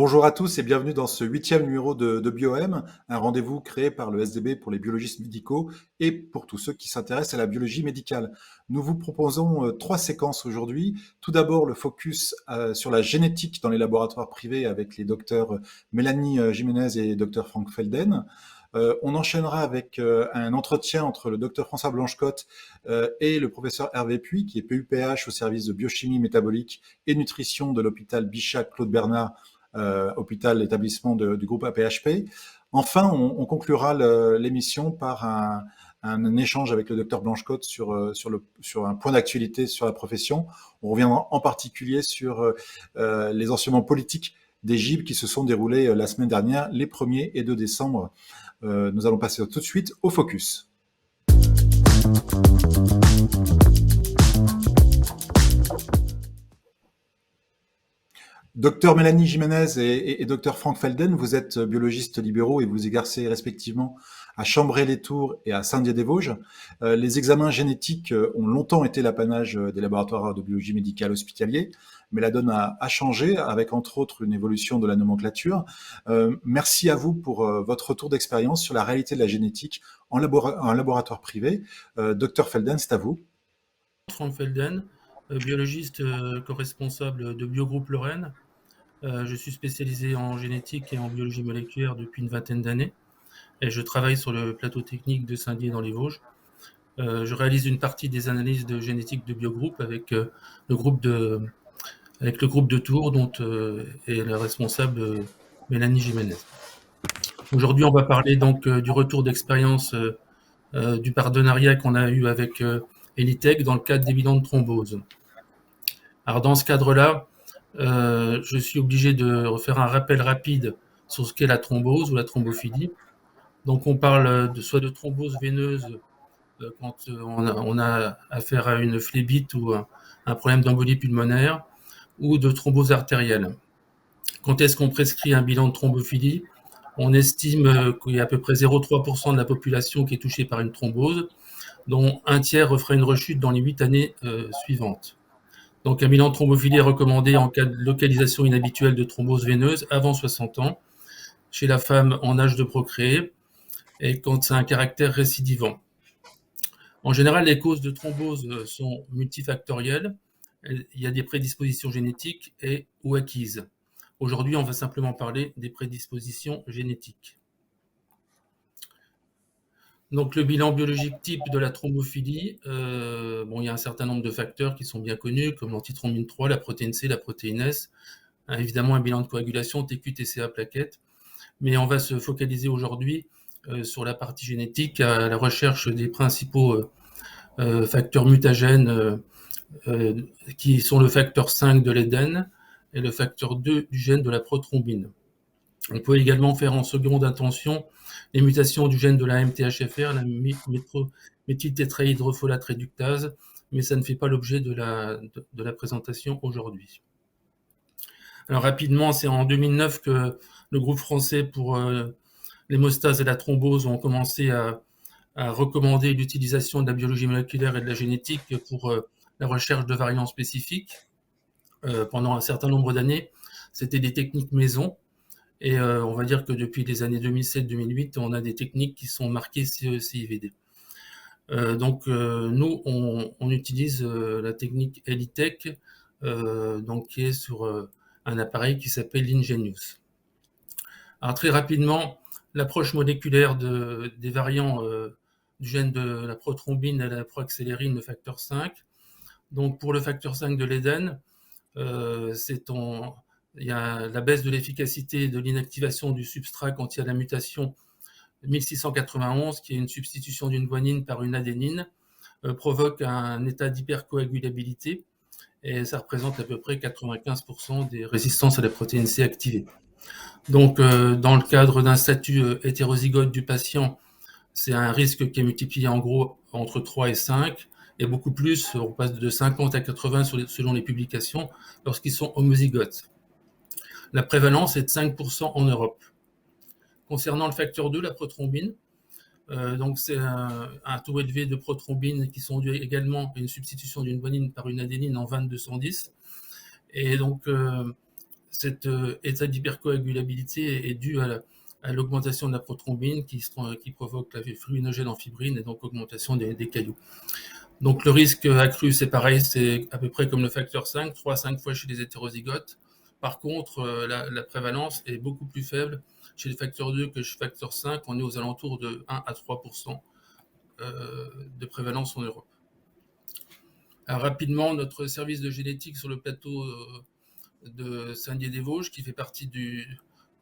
Bonjour à tous et bienvenue dans ce huitième numéro de BioM, un rendez-vous créé par le SDB pour les biologistes médicaux et pour tous ceux qui s'intéressent à la biologie médicale. Nous vous proposons trois séquences aujourd'hui. Tout d'abord, le focus sur la génétique dans les laboratoires privés avec les docteurs Mélanie Jiménez et docteur Frank Felden. On enchaînera avec un entretien entre le docteur François Blanchecotte et le professeur Hervé Puy, qui est PUPH au service de biochimie métabolique et nutrition de l'hôpital Bichat Claude Bernard, hôpital établissement du groupe APHP. Enfin, on conclura l'émission par un échange avec le docteur Blanchecotte sur un point d'actualité sur la profession. On reviendra en particulier sur les enseignements politiques des GIB qui se sont déroulés la semaine dernière, les 1er et 2 décembre. Nous allons passer tout de suite au focus. Docteur Mélanie Jiménez et docteur Frank Felden, vous êtes biologistes libéraux et vous exercez respectivement à Chambray-les-Tours et à Saint-Dié-des-Vosges. Les examens génétiques ont longtemps été l'apanage des laboratoires de biologie médicale hospitaliers, mais la donne a changé avec entre autres une évolution de la nomenclature. Merci à vous pour votre retour d'expérience sur la réalité de la génétique en laboratoire privé. Docteur Felden, c'est à vous. Frank Felden, biologiste co-responsable de Biogroupe Lorraine. Je suis spécialisé en génétique et en biologie moléculaire depuis une vingtaine d'années et je travaille sur le plateau technique de Saint-Dié dans les Vosges. Je réalise une partie des analyses de génétique de Biogroupe avec le groupe de Tours dont est la responsable Mélanie Jiménez. Aujourd'hui, on va parler donc du retour d'expérience du partenariat qu'on a eu avec Elitech dans le cadre des bilans de thrombose. Alors dans ce cadre-là, je suis obligé de refaire un rappel rapide sur ce qu'est la thrombose ou la thrombophilie. Donc on parle soit de thrombose veineuse quand on a affaire à une phlébite ou un problème d'embolie pulmonaire, ou de thrombose artérielle. Quand est-ce qu'on prescrit un bilan de thrombophilie? On estime qu'il y a à peu près 0,3% de la population qui est touchée par une thrombose, dont un tiers referait une rechute dans les 8 années suivantes. Donc un bilan de thrombophilie est recommandé en cas de localisation inhabituelle de thrombose veineuse avant 60 ans, chez la femme en âge de procréer, et quand c'est un caractère récidivant. En général, les causes de thrombose sont multifactorielles. Il y a des prédispositions génétiques ou acquises. Aujourd'hui, on va simplement parler des prédispositions génétiques. Donc le bilan biologique type de la thrombophilie, il y a un certain nombre de facteurs qui sont bien connus, comme l'antithrombine 3, la protéine C, la protéine S, évidemment un bilan de coagulation, TQ, TCA, plaquettes, mais on va se focaliser aujourd'hui sur la partie génétique, à la recherche des principaux facteurs mutagènes qui sont le facteur 5 de l'Eden et le facteur 2 du gène de la prothrombine. On peut également faire en seconde intention les mutations du gène de la MTHFR, la méthyltétrahydrofolate réductase, mais ça ne fait pas l'objet de la présentation aujourd'hui. Alors rapidement, c'est en 2009 que le groupe français pour l'hémostase et la thrombose ont commencé à recommander l'utilisation de la biologie moléculaire et de la génétique pour la recherche de variants spécifiques. Pendant un certain nombre d'années, c'était des techniques maison. Et on va dire que depuis les années 2007-2008, on a des techniques qui sont marquées CE-CIVD. Donc nous, on utilise la technique Elitech, qui est sur un appareil qui s'appelle l'Ingenius. Alors très rapidement, l'approche moléculaire des variants du gène de la prothrombine et la proaccélérine, le facteur 5. Donc pour le facteur 5 de l'Eden, il y a la baisse de l'efficacité de l'inactivation du substrat quand il y a la mutation 1691, qui est une substitution d'une guanine par une adénine, provoque un état d'hypercoagulabilité, et ça représente à peu près 95% des résistances à la protéine C activée. Donc, dans le cadre d'un statut hétérozygote du patient, c'est un risque qui est multiplié en gros entre 3 et 5, et beaucoup plus, on passe de 50 à 80 selon les publications, lorsqu'ils sont homozygotes. La prévalence est de 5% en Europe. Concernant le facteur 2, la prothrombine, donc c'est un taux élevé de prothrombine qui sont dus également à une substitution d'une guanine par une adénine en 2210. Et donc, Cet état d'hypercoagulabilité est dû à l'augmentation de la prothrombine qui provoque la fluinogène en fibrine et donc augmentation des caillots. Donc le risque accru, c'est pareil, c'est à peu près comme le facteur 5, 3 à 5 fois chez les hétérozygotes. Par contre, la prévalence est beaucoup plus faible chez le facteur 2 que chez le facteur 5. On est aux alentours de 1 à 3% de prévalence en Europe. Alors, rapidement, notre service de génétique sur le plateau de Saint-Dié-des-Vosges, qui fait partie du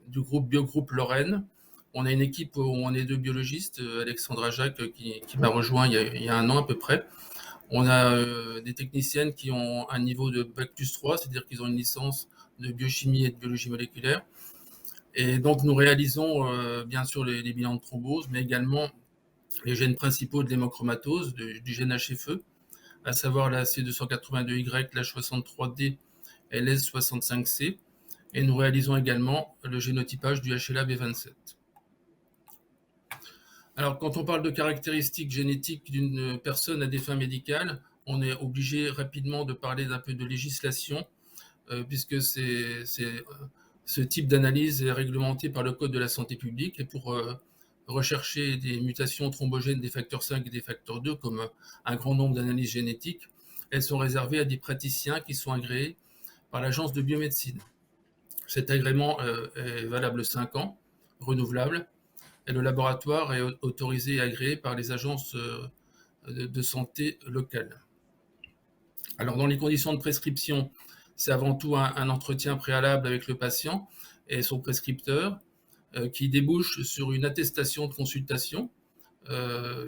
groupe Biogroupe Lorraine. On a une équipe où on est 2 biologistes, Alexandra Jacques qui m'a rejoint il y a 1 an à peu près. On a des techniciennes qui ont un niveau de Bac plus 3, c'est-à-dire qu'ils ont une licence de biochimie et de biologie moléculaire. Et donc nous réalisons bien sûr les bilans de thrombose, mais également les gènes principaux de l'hémochromatose, du gène HFE, à savoir la C282Y, la 63D et l'S65C. Et nous réalisons également le génotypage du HLA-B27. Alors, quand on parle de caractéristiques génétiques d'une personne à des fins médicales, on est obligé rapidement de parler d'un peu de législation, puisque ce type d'analyse est réglementé par le Code de la santé publique. Et pour rechercher des mutations thrombogènes des facteurs 5 et des facteurs 2, comme un grand nombre d'analyses génétiques, elles sont réservées à des praticiens qui sont agréés par l'Agence de biomédecine. Cet agrément est valable 5 ans, renouvelable, et le laboratoire est autorisé et agréé par les agences de santé locales. Alors, dans les conditions de prescription, c'est avant tout un entretien préalable avec le patient et son prescripteur qui débouche sur une attestation de consultation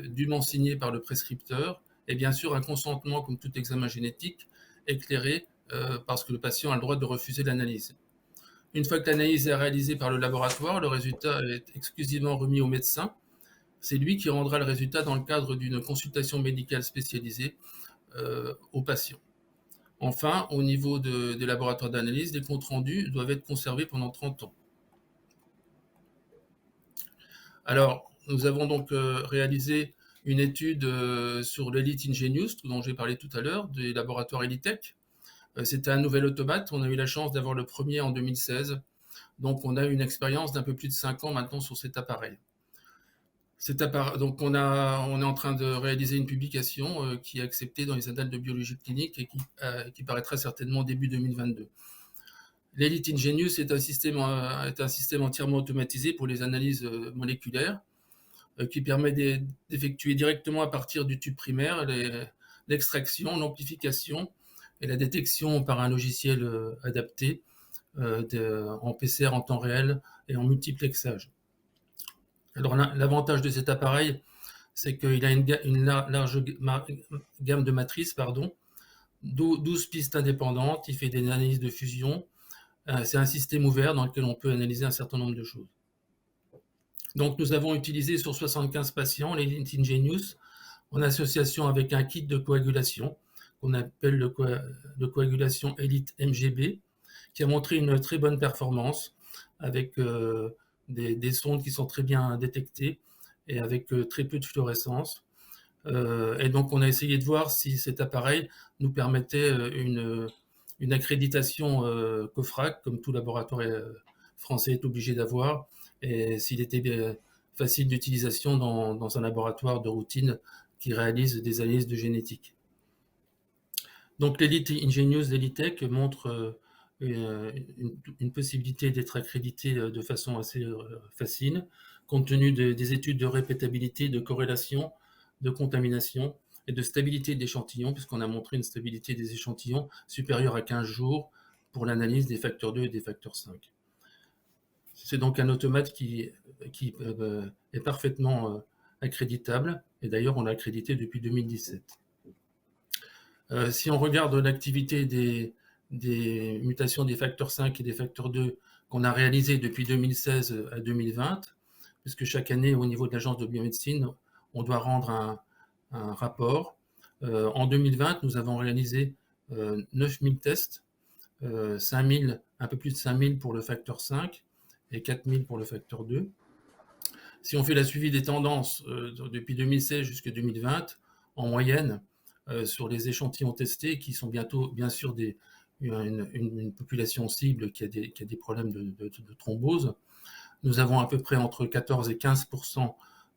dûment signée par le prescripteur et bien sûr un consentement, comme tout examen génétique, éclairé parce que le patient a le droit de refuser l'analyse. Une fois que l'analyse est réalisée par le laboratoire, le résultat est exclusivement remis au médecin. C'est lui qui rendra le résultat dans le cadre d'une consultation médicale spécialisée au patient. Enfin, au niveau des laboratoires d'analyse, les comptes rendus doivent être conservés pendant 30 ans. Alors, nous avons donc réalisé une étude sur l'Elite Ingenius, dont j'ai parlé tout à l'heure, des laboratoires Elitech. C'était un nouvel automate. On a eu la chance d'avoir le premier en 2016. Donc, on a une expérience d'un peu plus de 5 ans maintenant sur cet appareil. Donc, on est en train de réaliser une publication qui est acceptée dans les annales de biologie clinique et qui paraîtra certainement début 2022. L'Elite Ingenius est un système entièrement automatisé pour les analyses moléculaires qui permet d'effectuer directement à partir du tube primaire l'extraction, l'amplification et la détection par un logiciel adapté en PCR en temps réel et en multiplexage. Alors l'avantage de cet appareil, c'est qu'il a une large gamme de matrices, 12 pistes indépendantes, il fait des analyses de fusion. C'est un système ouvert dans lequel on peut analyser un certain nombre de choses. Donc nous avons utilisé sur 75 patients l'Elite Ingenius en association avec un kit de coagulation qu'on appelle de coagulation Elite MGB, qui a montré une très bonne performance avec des sondes qui sont très bien détectées et avec très peu de fluorescence. Et donc on a essayé de voir si cet appareil nous permettait une accréditation COFRAC, comme tout laboratoire français est obligé d'avoir, et s'il était facile d'utilisation dans un laboratoire de routine qui réalise des analyses de génétique. Donc l'Elite Ingenius d'Elitech montre une possibilité d'être accrédité de façon assez facile, compte tenu des études de répétabilité, de corrélation, de contamination et de stabilité de l'échantillon, puisqu'on a montré une stabilité des échantillons supérieure à 15 jours pour l'analyse des facteurs 2 et des facteurs 5. C'est donc un automate qui est parfaitement accréditable, et d'ailleurs on l'a accrédité depuis 2017. Si on regarde l'activité des mutations des facteurs 5 et des facteurs 2 qu'on a réalisées depuis 2016 à 2020, puisque chaque année, au niveau de l'agence de biomédecine, on doit rendre un rapport. En 2020, nous avons réalisé 9000 tests, un peu plus de 5000 pour le facteur 5 et 4000 pour le facteur 2. Si on fait la suivi des tendances depuis 2016 jusqu'à 2020, en moyenne, sur les échantillons testés, qui sont bientôt, bien sûr, une population cible qui a des problèmes thrombose. Nous avons à peu près entre 14 et 15%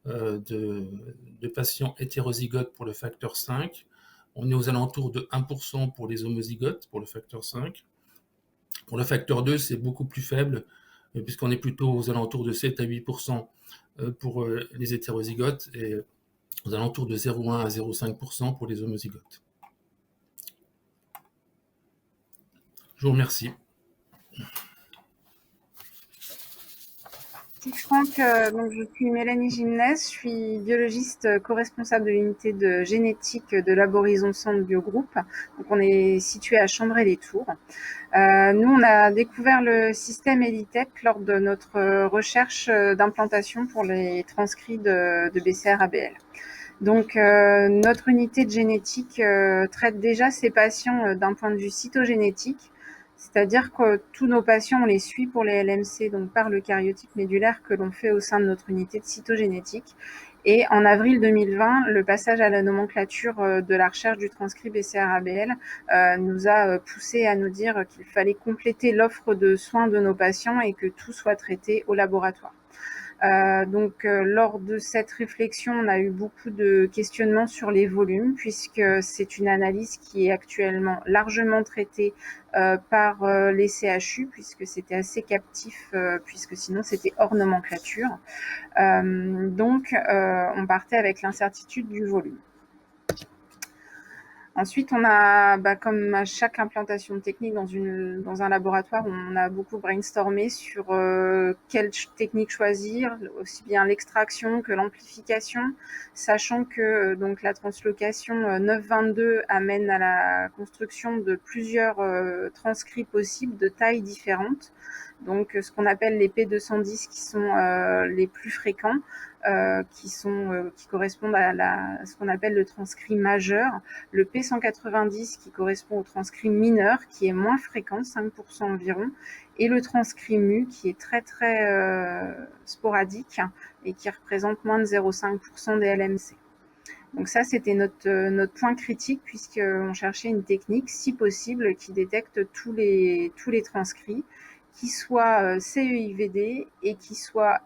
de patients hétérozygotes pour le facteur 5. On est aux alentours de 1% pour les homozygotes, pour le facteur 5. Pour le facteur 2, c'est beaucoup plus faible, puisqu'on est plutôt aux alentours de 7 à 8% pour les hétérozygotes et aux alentours de 0,1 à 0,5% pour les homozygotes. Je vous remercie. Merci Franck. Donc, je suis Mélanie Gimnès, je suis biologiste co-responsable de l'unité de génétique de Laborizon Centre Biogroupe. Donc, on est situé à Chambray-les-Tours. Nous, on a découvert le système ELITech lors de notre recherche d'implantation pour les transcrits de BCR-ABL. Donc, notre unité de génétique traite déjà ces patients d'un point de vue cytogénétique, c'est-à-dire que tous nos patients, on les suit pour les LMC, donc par le karyotype médulaire que l'on fait au sein de notre unité de cytogénétique. Et en avril 2020, le passage à la nomenclature de la recherche du transcrit BCR-ABL nous a poussé à nous dire qu'il fallait compléter l'offre de soins de nos patients et que tout soit traité au laboratoire. Lors de cette réflexion, on a eu beaucoup de questionnements sur les volumes, puisque c'est une analyse qui est actuellement largement traitée par les CHU, puisque c'était assez captif, puisque sinon c'était hors nomenclature. On partait avec l'incertitude du volume. Ensuite, on a, comme à chaque implantation technique dans un laboratoire, on a beaucoup brainstormé sur quelle technique choisir, aussi bien l'extraction que l'amplification, sachant que donc la translocation 922 amène à la construction de plusieurs transcrits possibles de tailles différentes. Donc, ce qu'on appelle les P210 qui sont les plus fréquents, qui correspondent à ce qu'on appelle le transcrit majeur, le P190 qui correspond au transcrit mineur, qui est moins fréquent, 5% environ, et le transcrit mu qui est très sporadique et qui représente moins de 0,5% des LMC. Donc ça, c'était notre point critique, puisqu'on cherchait une technique, si possible, qui détecte tous les transcrits, qui soit CEIVD et qui soit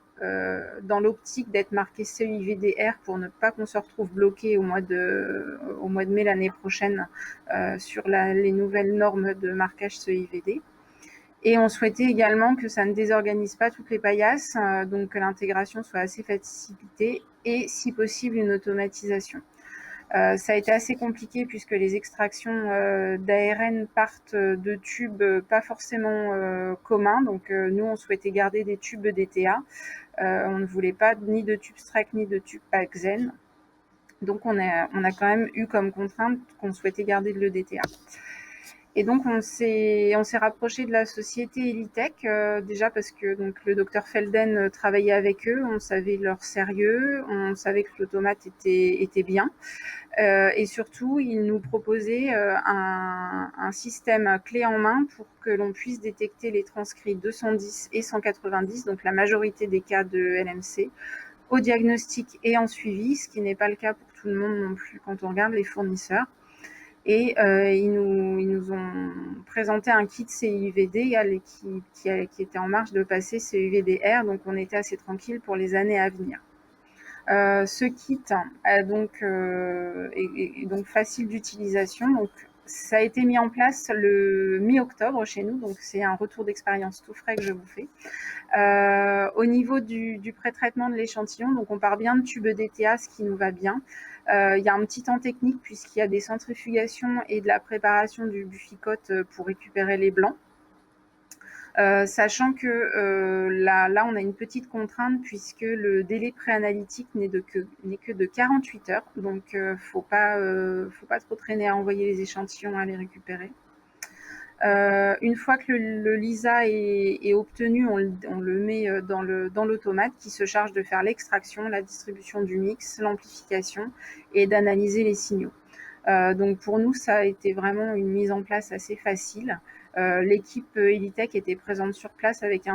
dans l'optique d'être marqué CEIVD-R pour ne pas qu'on se retrouve bloqué au mois de mai l'année prochaine sur les nouvelles normes de marquage CEIVD. Et on souhaitait également que ça ne désorganise pas toutes les paillasses, donc que l'intégration soit assez facilitée et, si possible, une automatisation. Ça a été assez compliqué puisque les extractions d'ARN partent de tubes pas forcément communs. Donc, nous, on souhaitait garder des tubes DTA. On ne voulait pas ni de tubes Streck ni de tubes PAXen. Donc, on a quand même eu comme contrainte qu'on souhaitait garder de l'EDTA. Et donc, on s'est rapproché de la société ELITech, déjà parce que donc, le docteur Felden travaillait avec eux, on savait leur sérieux, on savait que l'automate était bien. Et surtout, ils nous proposaient un système clé en main pour que l'on puisse détecter les transcrits 210 et 190, donc la majorité des cas de LMC, au diagnostic et en suivi, ce qui n'est pas le cas pour tout le monde non plus quand on regarde les fournisseurs. Et ils nous ont présenté un kit CEIVD qui était en marche de passer CEIVD-R, donc on était assez tranquille pour les années à venir. Ce kit est donc facile d'utilisation. Donc, ça a été mis en place le mi-octobre chez nous, donc c'est un retour d'expérience tout frais que je vous fais. Au niveau du pré-traitement de l'échantillon, donc on part bien de tube DTA, ce qui nous va bien. Il y a un petit temps technique puisqu'il y a des centrifugations et de la préparation du buficote pour récupérer les blancs. Sachant que là, on a une petite contrainte puisque le délai préanalytique n'est que de 48 heures. Donc, faut pas trop traîner à envoyer les échantillons, à les récupérer. Une fois que le LISA est obtenu, on le met dans l'automate qui se charge de faire l'extraction, la distribution du mix, l'amplification et d'analyser les signaux. Donc pour nous, ça a été vraiment une mise en place assez facile. L'équipe Elitech était présente sur place avec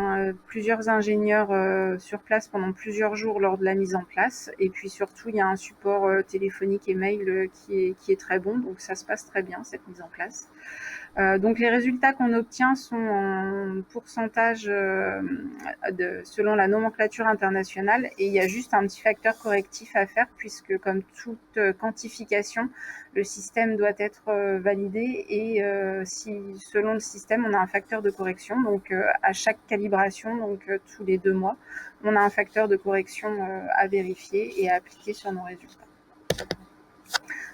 plusieurs ingénieurs sur place pendant plusieurs jours lors de la mise en place. Et puis surtout, il y a un support téléphonique et mail qui est très bon, donc ça se passe très bien cette mise en place. Donc les résultats qu'on obtient sont en pourcentage selon la nomenclature internationale, et il y a juste un petit facteur correctif à faire puisque comme toute quantification, le système doit être validé, et si selon le système on a un facteur de correction, donc à chaque calibration, donc tous les 2 mois, on a un facteur de correction à vérifier et à appliquer sur nos résultats.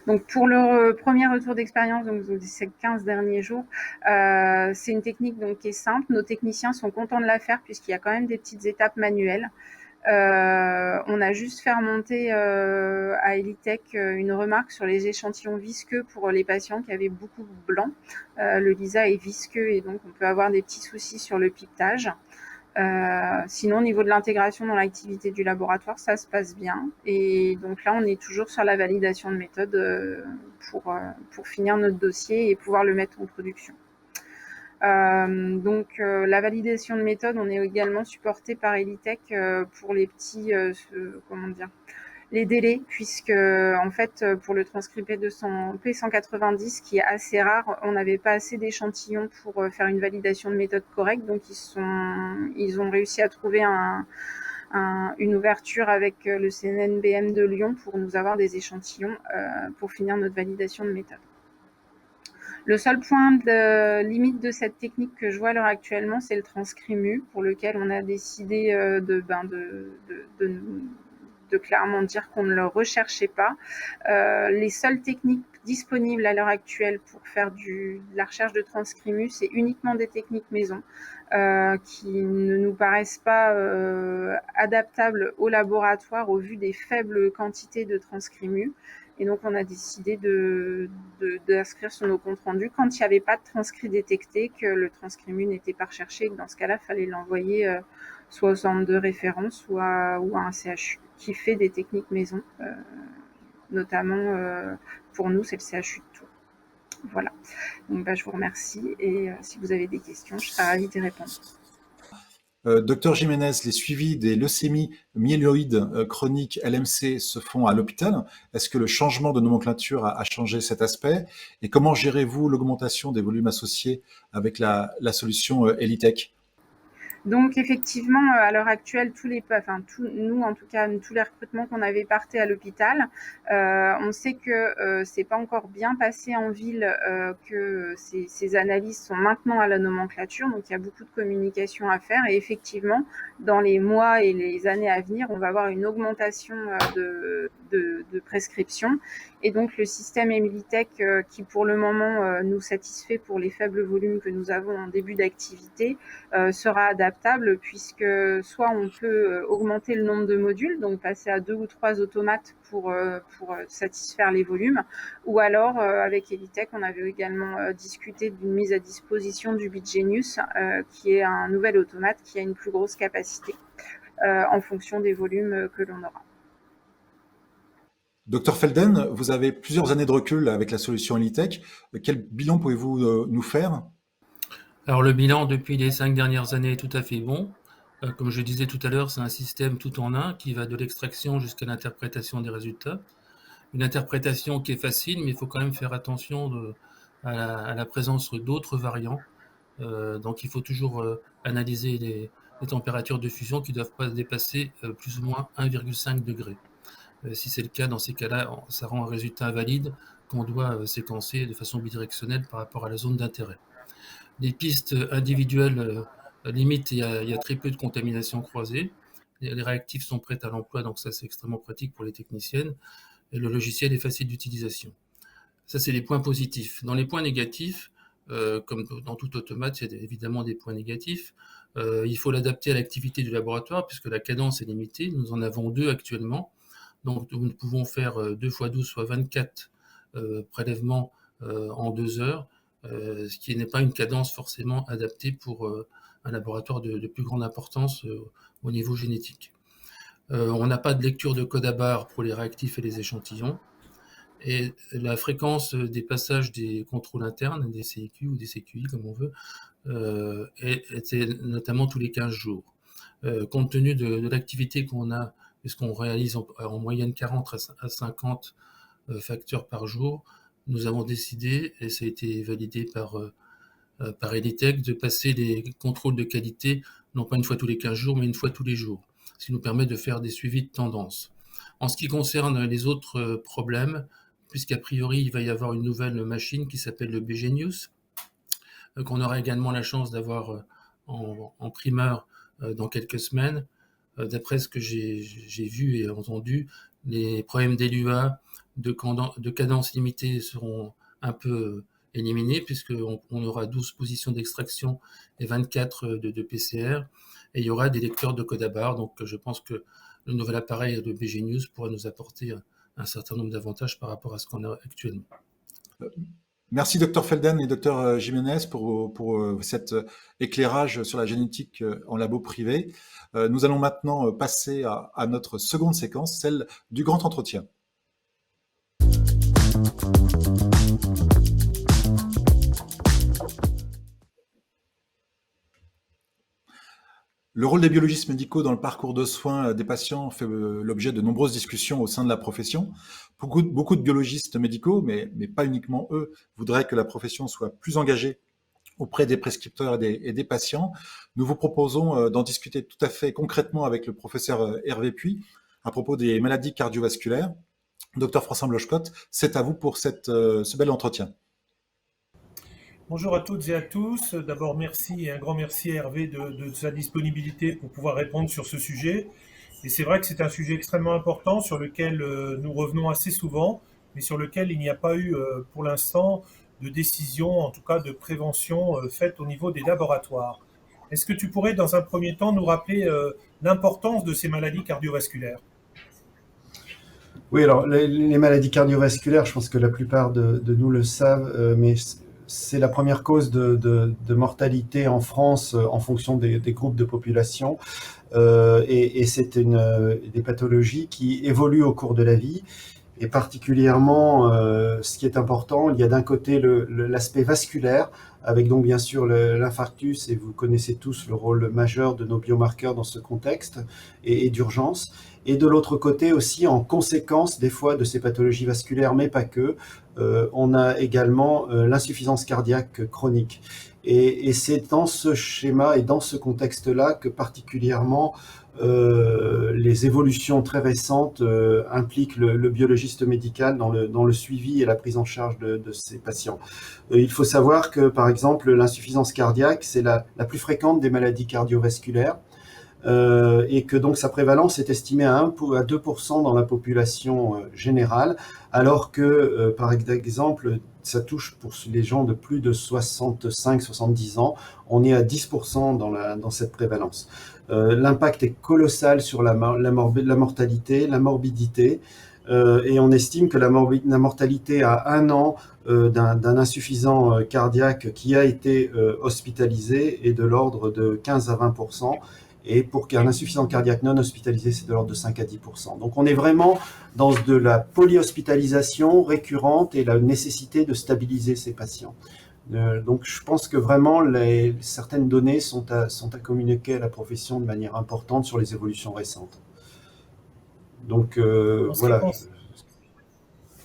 Donc pour le premier retour d'expérience, donc ces 15 derniers jours, c'est une technique donc qui est simple. Nos techniciens sont contents de la faire puisqu'il y a quand même des petites étapes manuelles. On a juste fait remonter à Elitech une remarque sur les échantillons visqueux pour les patients qui avaient beaucoup de blanc. Le LISA est visqueux et donc on peut avoir des petits soucis sur le piquetage. Sinon, au niveau de l'intégration dans l'activité du laboratoire, ça se passe bien. Et donc là, on est toujours sur la validation de méthode pour finir notre dossier et pouvoir le mettre en production. Donc la validation de méthode, on est également supporté par Elitech pour les petits, les délais, puisque en fait pour le transcrit P190 qui est assez rare, on n'avait pas assez d'échantillons pour faire une validation de méthode correcte, donc ils ont réussi à trouver une ouverture avec le CNNBM de Lyon pour nous avoir des échantillons pour finir notre validation de méthode. Le seul point de limite de cette technique que je vois à l'heure actuellement, c'est le transcrit mu, pour lequel on a décidé de clairement dire qu'on ne le recherchait pas. Les seules techniques disponibles à l'heure actuelle pour faire de la recherche de transcrit mu, c'est uniquement des techniques maison qui ne nous paraissent pas adaptables au laboratoire au vu des faibles quantités de transcrit mu. Et donc, on a décidé d'inscrire sur nos comptes rendus quand il n'y avait pas de transcrit détecté, que le transcrit mu n'était pas recherché, et que dans ce cas-là, il fallait l'envoyer soit au centre de référence ou à un CHU qui fait des techniques maison. Notamment, pour nous, c'est le CHU de Tours. Voilà. Donc, je vous remercie, et si vous avez des questions, je serai ravie d'y répondre. Docteur Jiménez, les suivis des leucémies myéloïdes chroniques LMC se font à l'hôpital. Est-ce que le changement de nomenclature a changé cet aspect? Et comment gérez-vous l'augmentation des volumes associés avec la solution Elitech? Donc effectivement, à l'heure actuelle, nous en tout cas, tous les recrutements qu'on avait partés à l'hôpital, on sait que c'est pas encore bien passé en ville, que ces analyses sont maintenant à la nomenclature, donc il y a beaucoup de communication à faire, et effectivement, dans les mois et les années à venir, on va avoir une augmentation de prescriptions, et donc le système Elitech qui pour le moment nous satisfait pour les faibles volumes que nous avons en début d'activité, sera adaptable, puisque soit on peut augmenter le nombre de modules, donc passer à 2 ou 3 automates pour satisfaire les volumes, ou alors avec Elitech, on avait également discuté d'une mise à disposition du Bitgenius, qui est un nouvel automate qui a une plus grosse capacité en fonction des volumes que l'on aura. Docteur Felden, vous avez plusieurs années de recul avec la solution Elitech. Quel bilan pouvez-vous nous faire? Alors le bilan depuis les 5 dernières années est tout à fait bon. Comme je disais tout à l'heure, c'est un système tout en un qui va de l'extraction jusqu'à l'interprétation des résultats. Une interprétation qui est facile, mais il faut quand même faire attention à la présence d'autres variants. Donc il faut toujours analyser les températures de fusion qui ne doivent pas dépasser plus ou moins 1,5 degré. Si c'est le cas, dans ces cas-là, ça rend un résultat valide qu'on doit séquencer de façon bidirectionnelle par rapport à la zone d'intérêt. Les pistes individuelles limitent, il y a très peu de contamination croisée. Les réactifs sont prêts à l'emploi, donc ça c'est extrêmement pratique pour les techniciennes. Et le logiciel est facile d'utilisation. Ça c'est les points positifs. Dans les points négatifs, comme dans tout automate, il y a évidemment des points négatifs. Il faut l'adapter à l'activité du laboratoire puisque la cadence est limitée. Nous en avons 2 actuellement. Donc nous pouvons faire 2 x 12, soit 24 prélèvements en 2 heures, ce qui n'est pas une cadence forcément adaptée pour un laboratoire de plus grande importance au niveau génétique. On n'a pas de lecture de code à barre pour les réactifs et les échantillons. Et la fréquence des passages des contrôles internes, des CIQ ou des CQI comme on veut, était notamment tous les 15 jours. Compte tenu de l'activité qu'on a, puisqu'on réalise en moyenne 40 à 50 facteurs par jour, nous avons décidé, et ça a été validé par Elitech, de passer les contrôles de qualité non pas une fois tous les 15 jours, mais une fois tous les jours, ce qui nous permet de faire des suivis de tendance. En ce qui concerne les autres problèmes, puisqu'a priori il va y avoir une nouvelle machine qui s'appelle le BGenius, qu'on aura également la chance d'avoir en primeur dans quelques semaines. D'après ce que j'ai vu et entendu, les problèmes d'LUA, de cadence limitée seront un peu éliminés, puisqu'on aura 12 positions d'extraction et 24 de PCR, et il y aura des lecteurs de code à barre. Donc je pense que le nouvel appareil de BGenius pourra nous apporter un certain nombre d'avantages par rapport à ce qu'on a actuellement. Merci Dr Felden et Dr Jiménez pour cet éclairage sur la génétique en labo privé. Nous allons maintenant passer à notre seconde séquence, celle du grand entretien. Le rôle des biologistes médicaux dans le parcours de soins des patients fait l'objet de nombreuses discussions au sein de la profession. Beaucoup de biologistes médicaux, mais pas uniquement eux, voudraient que la profession soit plus engagée auprès des prescripteurs et des patients. Nous vous proposons d'en discuter tout à fait concrètement avec le professeur Hervé Puy à propos des maladies cardiovasculaires. Docteur François Bloch-Côte, c'est à vous pour ce bel entretien. Bonjour à toutes et à tous. D'abord, merci et un grand merci à Hervé de sa disponibilité pour pouvoir répondre sur ce sujet. Et c'est vrai que c'est un sujet extrêmement important sur lequel nous revenons assez souvent, mais sur lequel il n'y a pas eu pour l'instant de décision, en tout cas de prévention faite au niveau des laboratoires. Est-ce que tu pourrais, dans un premier temps, nous rappeler l'importance de ces maladies cardiovasculaires ? Oui, alors les maladies cardiovasculaires, je pense que la plupart de nous le savent, mais c'est la première cause de mortalité en France en fonction des groupes de population. Et c'est des pathologies qui évoluent au cours de la vie. Et particulièrement, ce qui est important, il y a d'un côté l'aspect vasculaire, avec donc bien sûr l'infarctus, et vous connaissez tous le rôle majeur de nos biomarqueurs dans ce contexte, et d'urgence. Et de l'autre côté aussi, en conséquence des fois de ces pathologies vasculaires, mais pas que, on a également l'insuffisance cardiaque chronique. Et c'est dans ce schéma et dans ce contexte-là que particulièrement les évolutions très récentes impliquent le biologiste médical dans le suivi et la prise en charge de ces patients. Il faut savoir que, par exemple, l'insuffisance cardiaque, c'est la plus fréquente des maladies cardiovasculaires. Et que donc sa prévalence est estimée à 1 à 2% dans la population générale, alors que, par exemple, ça touche pour les gens de plus de 65-70 ans, on est à 10% dans cette prévalence. L'impact est colossal sur la mortalité, la morbidité, et on estime que la mortalité à 1 an d'un insuffisant cardiaque qui a été hospitalisé est de l'ordre de 15 à 20%. Et pour qu'un insuffisant cardiaque non hospitalisé, c'est de l'ordre de 5 à 10%. Donc on est vraiment dans de la polyhospitalisation récurrente et la nécessité de stabiliser ces patients. Donc je pense que vraiment certaines données sont à communiquer à la profession de manière importante sur les évolutions récentes. Donc voilà.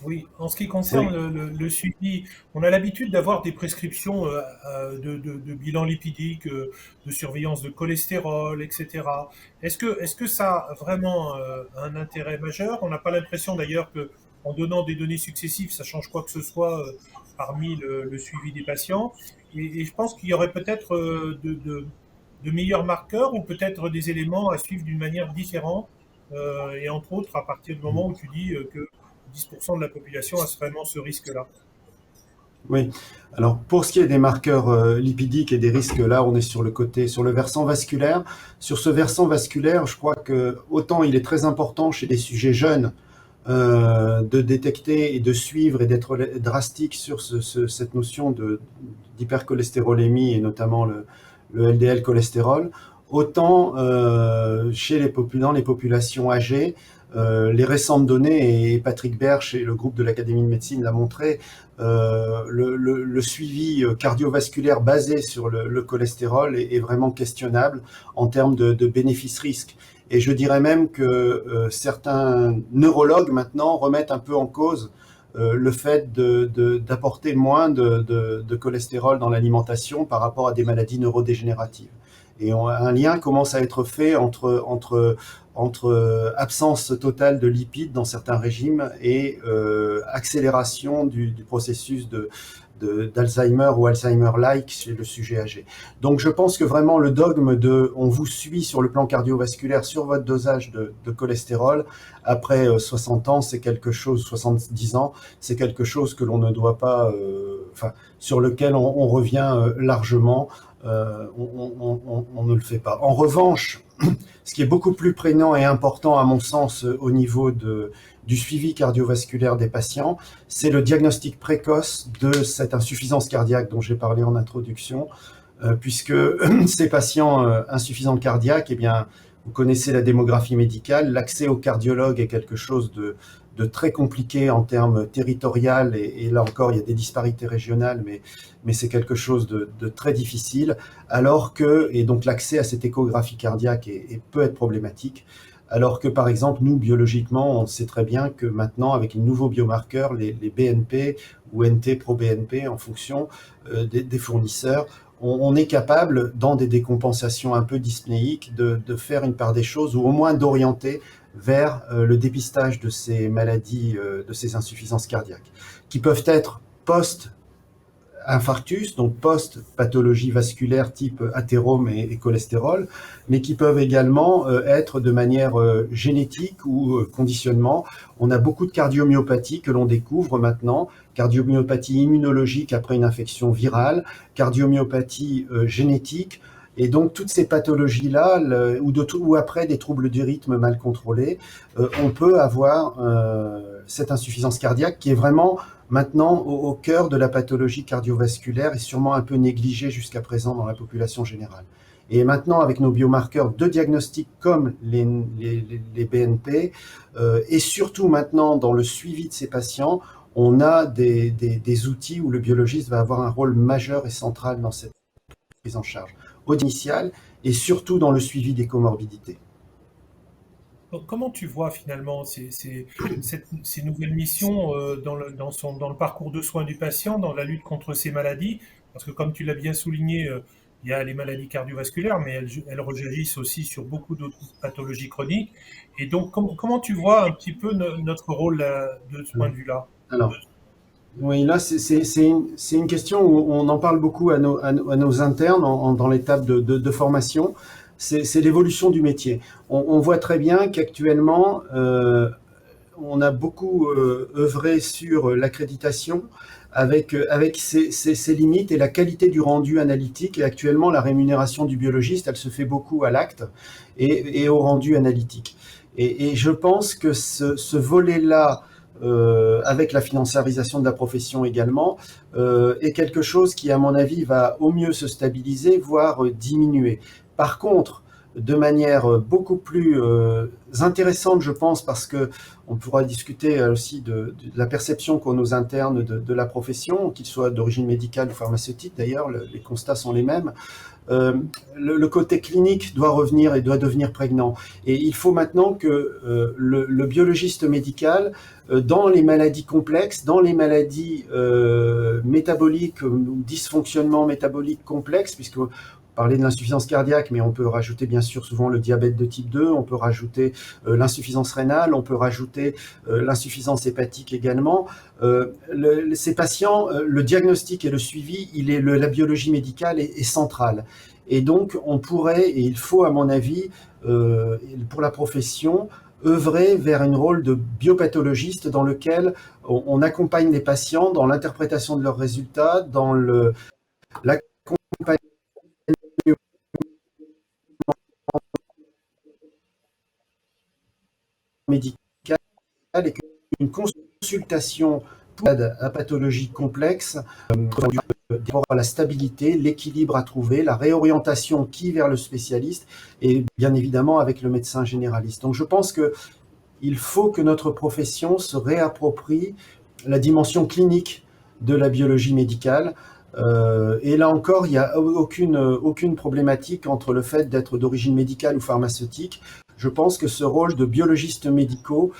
Oui, en ce qui concerne le suivi, on a l'habitude d'avoir des prescriptions de bilan lipidique, de surveillance de cholestérol, etc. Est-ce que ça a vraiment un intérêt majeur? On n'a pas l'impression d'ailleurs qu'en donnant des données successives, ça change quoi que ce soit parmi le suivi des patients. Et je pense qu'il y aurait peut-être de meilleurs marqueurs ou peut-être des éléments à suivre d'une manière différente. Et entre autres, à partir du moment où tu dis que 10% de la population a vraiment ce risque-là. Oui. Alors, pour ce qui est des marqueurs lipidiques et des risques, là, on est sur le versant vasculaire. Sur ce versant vasculaire, je crois que autant il est très important chez des sujets jeunes de détecter et de suivre et d'être drastique sur cette notion d'hypercholestérolémie et notamment le LDL cholestérol, autant dans les populations âgées, Les récentes données, et Patrick Berch et le groupe de l'Académie de médecine l'a montré, le suivi cardiovasculaire basé sur le cholestérol est vraiment questionnable en termes de bénéfice-risque. Et je dirais même que certains neurologues maintenant remettent un peu en cause le fait d'apporter moins de cholestérol dans l'alimentation par rapport à des maladies neurodégénératives. Et un lien commence à être fait entre absence totale de lipides dans certains régimes et accélération du processus d'Alzheimer ou Alzheimer-like chez le sujet âgé. Donc je pense que vraiment le dogme de on vous suit sur le plan cardiovasculaire sur votre dosage de cholestérol après 60 ans, c'est quelque chose, 70 ans, c'est quelque chose que l'on ne doit pas, sur lequel on revient largement. On ne le fait pas. En revanche, ce qui est beaucoup plus prégnant et important à mon sens au niveau du suivi cardiovasculaire des patients, c'est le diagnostic précoce de cette insuffisance cardiaque dont j'ai parlé en introduction, puisque ces patients insuffisants cardiaques, eh bien, vous connaissez la démographie médicale, l'accès au cardiologue est quelque chose de très compliqué en termes territorial, et là encore il y a des disparités régionales, mais c'est quelque chose de très difficile, alors que, et donc l'accès à cette échographie cardiaque peut être problématique, alors que par exemple nous biologiquement on sait très bien que maintenant avec les nouveaux biomarqueurs, les BNP ou NT-proBNP en fonction des fournisseurs, on est capable, dans des décompensations un peu dyspnéiques, de faire une part des choses, ou au moins d'orienter vers le dépistage de ces maladies, de ces insuffisances cardiaques, qui peuvent être post-infarctus, donc post-pathologie vasculaire type athérome et cholestérol, mais qui peuvent également être de manière génétique ou conditionnement. On a beaucoup de cardiomyopathie que l'on découvre maintenant, cardiomyopathie immunologique après une infection virale, cardiomyopathie génétique. Et donc, toutes ces pathologies-là, ou après des troubles du rythme mal contrôlés, on peut avoir cette insuffisance cardiaque qui est vraiment maintenant au cœur de la pathologie cardiovasculaire et sûrement un peu négligée jusqu'à présent dans la population générale. Et maintenant, avec nos biomarqueurs de diagnostic comme les BNP, et surtout maintenant dans le suivi de ces patients, on a des outils où le biologiste va avoir un rôle majeur et central dans cette prise en charge initiale et surtout dans le suivi des comorbidités. Donc, comment tu vois finalement ces nouvelles missions dans le parcours de soins du patient, dans la lutte contre ces maladies? Parce que comme tu l'as bien souligné, il y a les maladies cardiovasculaires, mais elles rejaillissent aussi sur beaucoup d'autres pathologies chroniques. Et donc, comment tu vois un petit peu notre rôle de ce point de vue-là? Alors, oui, là, c'est une question où on en parle beaucoup à nos internes dans l'étape de formation. C'est l'évolution du métier. On voit très bien qu'actuellement, on a beaucoup œuvré sur l'accréditation avec ses limites et la qualité du rendu analytique. Et actuellement, la rémunération du biologiste, elle se fait beaucoup à l'acte et au rendu analytique. Et je pense que ce volet-là, avec la financiarisation de la profession également, est quelque chose qui, à mon avis, va au mieux se stabiliser, voire diminuer. Par contre, de manière beaucoup plus intéressante, je pense, parce que on pourra discuter aussi de la perception qu'ont nos internes de la profession, qu'ils soient d'origine médicale ou pharmaceutique, d'ailleurs, les constats sont les mêmes. Le côté clinique doit revenir et doit devenir prégnant. Et il faut maintenant que le biologiste médical, dans les maladies complexes, dans les maladies métaboliques ou dysfonctionnements métaboliques complexes, puisque parler de l'insuffisance cardiaque, mais on peut rajouter bien sûr souvent le diabète de type 2, on peut rajouter l'insuffisance rénale, on peut rajouter l'insuffisance hépatique également. Ces patients, le diagnostic et le suivi, la biologie médicale est centrale. Et donc on pourrait, et il faut à mon avis, pour la profession, œuvrer vers un rôle de biopathologiste dans lequel on accompagne les patients dans l'interprétation de leurs résultats, dans l'accompagnement médicale et qu'une consultation à pathologie complexe rapport à la stabilité, l'équilibre à trouver, la réorientation qui vers le spécialiste et bien évidemment avec le médecin généraliste. Donc je pense que il faut que notre profession se réapproprie la dimension clinique de la biologie médicale. Et là encore, il n'y a aucune problématique entre le fait d'être d'origine médicale ou pharmaceutique. Je pense que ce rôle de biologistes médicaux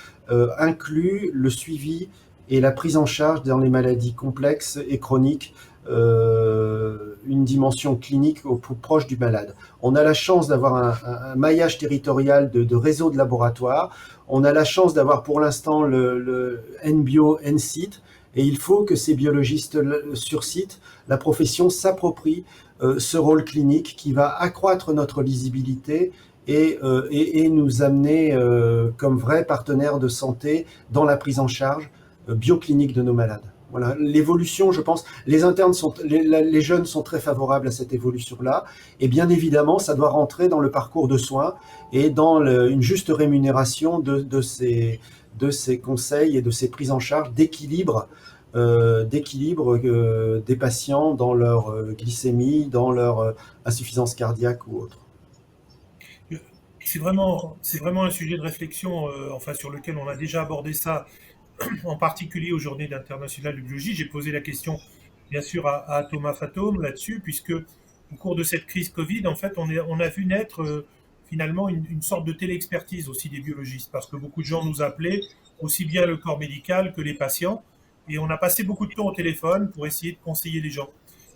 inclut le suivi et la prise en charge dans les maladies complexes et chroniques, une dimension clinique au plus proche du malade. On a la chance d'avoir un maillage territorial de réseaux de laboratoires. On a la chance d'avoir pour l'instant le NBio, NSIT, et il faut que ces biologistes sur site, la profession s'approprie ce rôle clinique qui va accroître notre lisibilité et nous amener comme vrais partenaires de santé dans la prise en charge bioclinique de nos malades. Voilà, l'évolution, je pense, les jeunes sont très favorables à cette évolution-là, et bien évidemment, ça doit rentrer dans le parcours de soins et dans une juste rémunération de ces conseils et de ces prises en charge d'équilibre des patients dans leur glycémie, dans leur insuffisance cardiaque ou autre. C'est vraiment un sujet de réflexion sur lequel on a déjà abordé ça, en particulier aux Journées internationales de biologie. J'ai posé la question, bien sûr, à Thomas Fatome là-dessus, puisque au cours de cette crise Covid, en fait, on a vu naître finalement une sorte de télé-expertise aussi des biologistes, parce que beaucoup de gens nous appelaient, aussi bien le corps médical que les patients, et on a passé beaucoup de temps au téléphone pour essayer de conseiller les gens.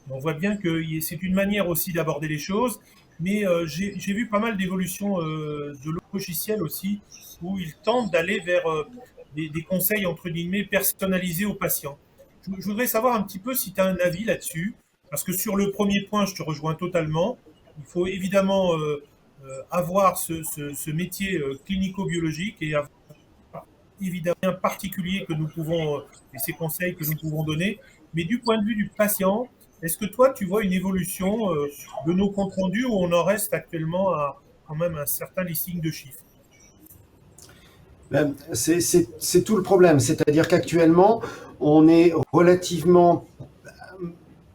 Et on voit bien que c'est une manière aussi d'aborder les choses, mais j'ai vu pas mal d'évolutions de logiciels aussi, où ils tentent d'aller vers des conseils, entre guillemets, personnalisés aux patients. Je voudrais savoir un petit peu si tu as un avis là-dessus, parce que sur le premier point, je te rejoins totalement. Il faut évidemment avoir ce métier clinico-biologique et avoir évidemment un particulier que nous pouvons, et ces conseils que nous pouvons donner. Mais du point de vue du patient, est-ce que toi, tu vois une évolution de nos comptes rendus où on en reste actuellement à quand même un certain listing de chiffres? C'est tout le problème, c'est-à-dire qu'actuellement, on est relativement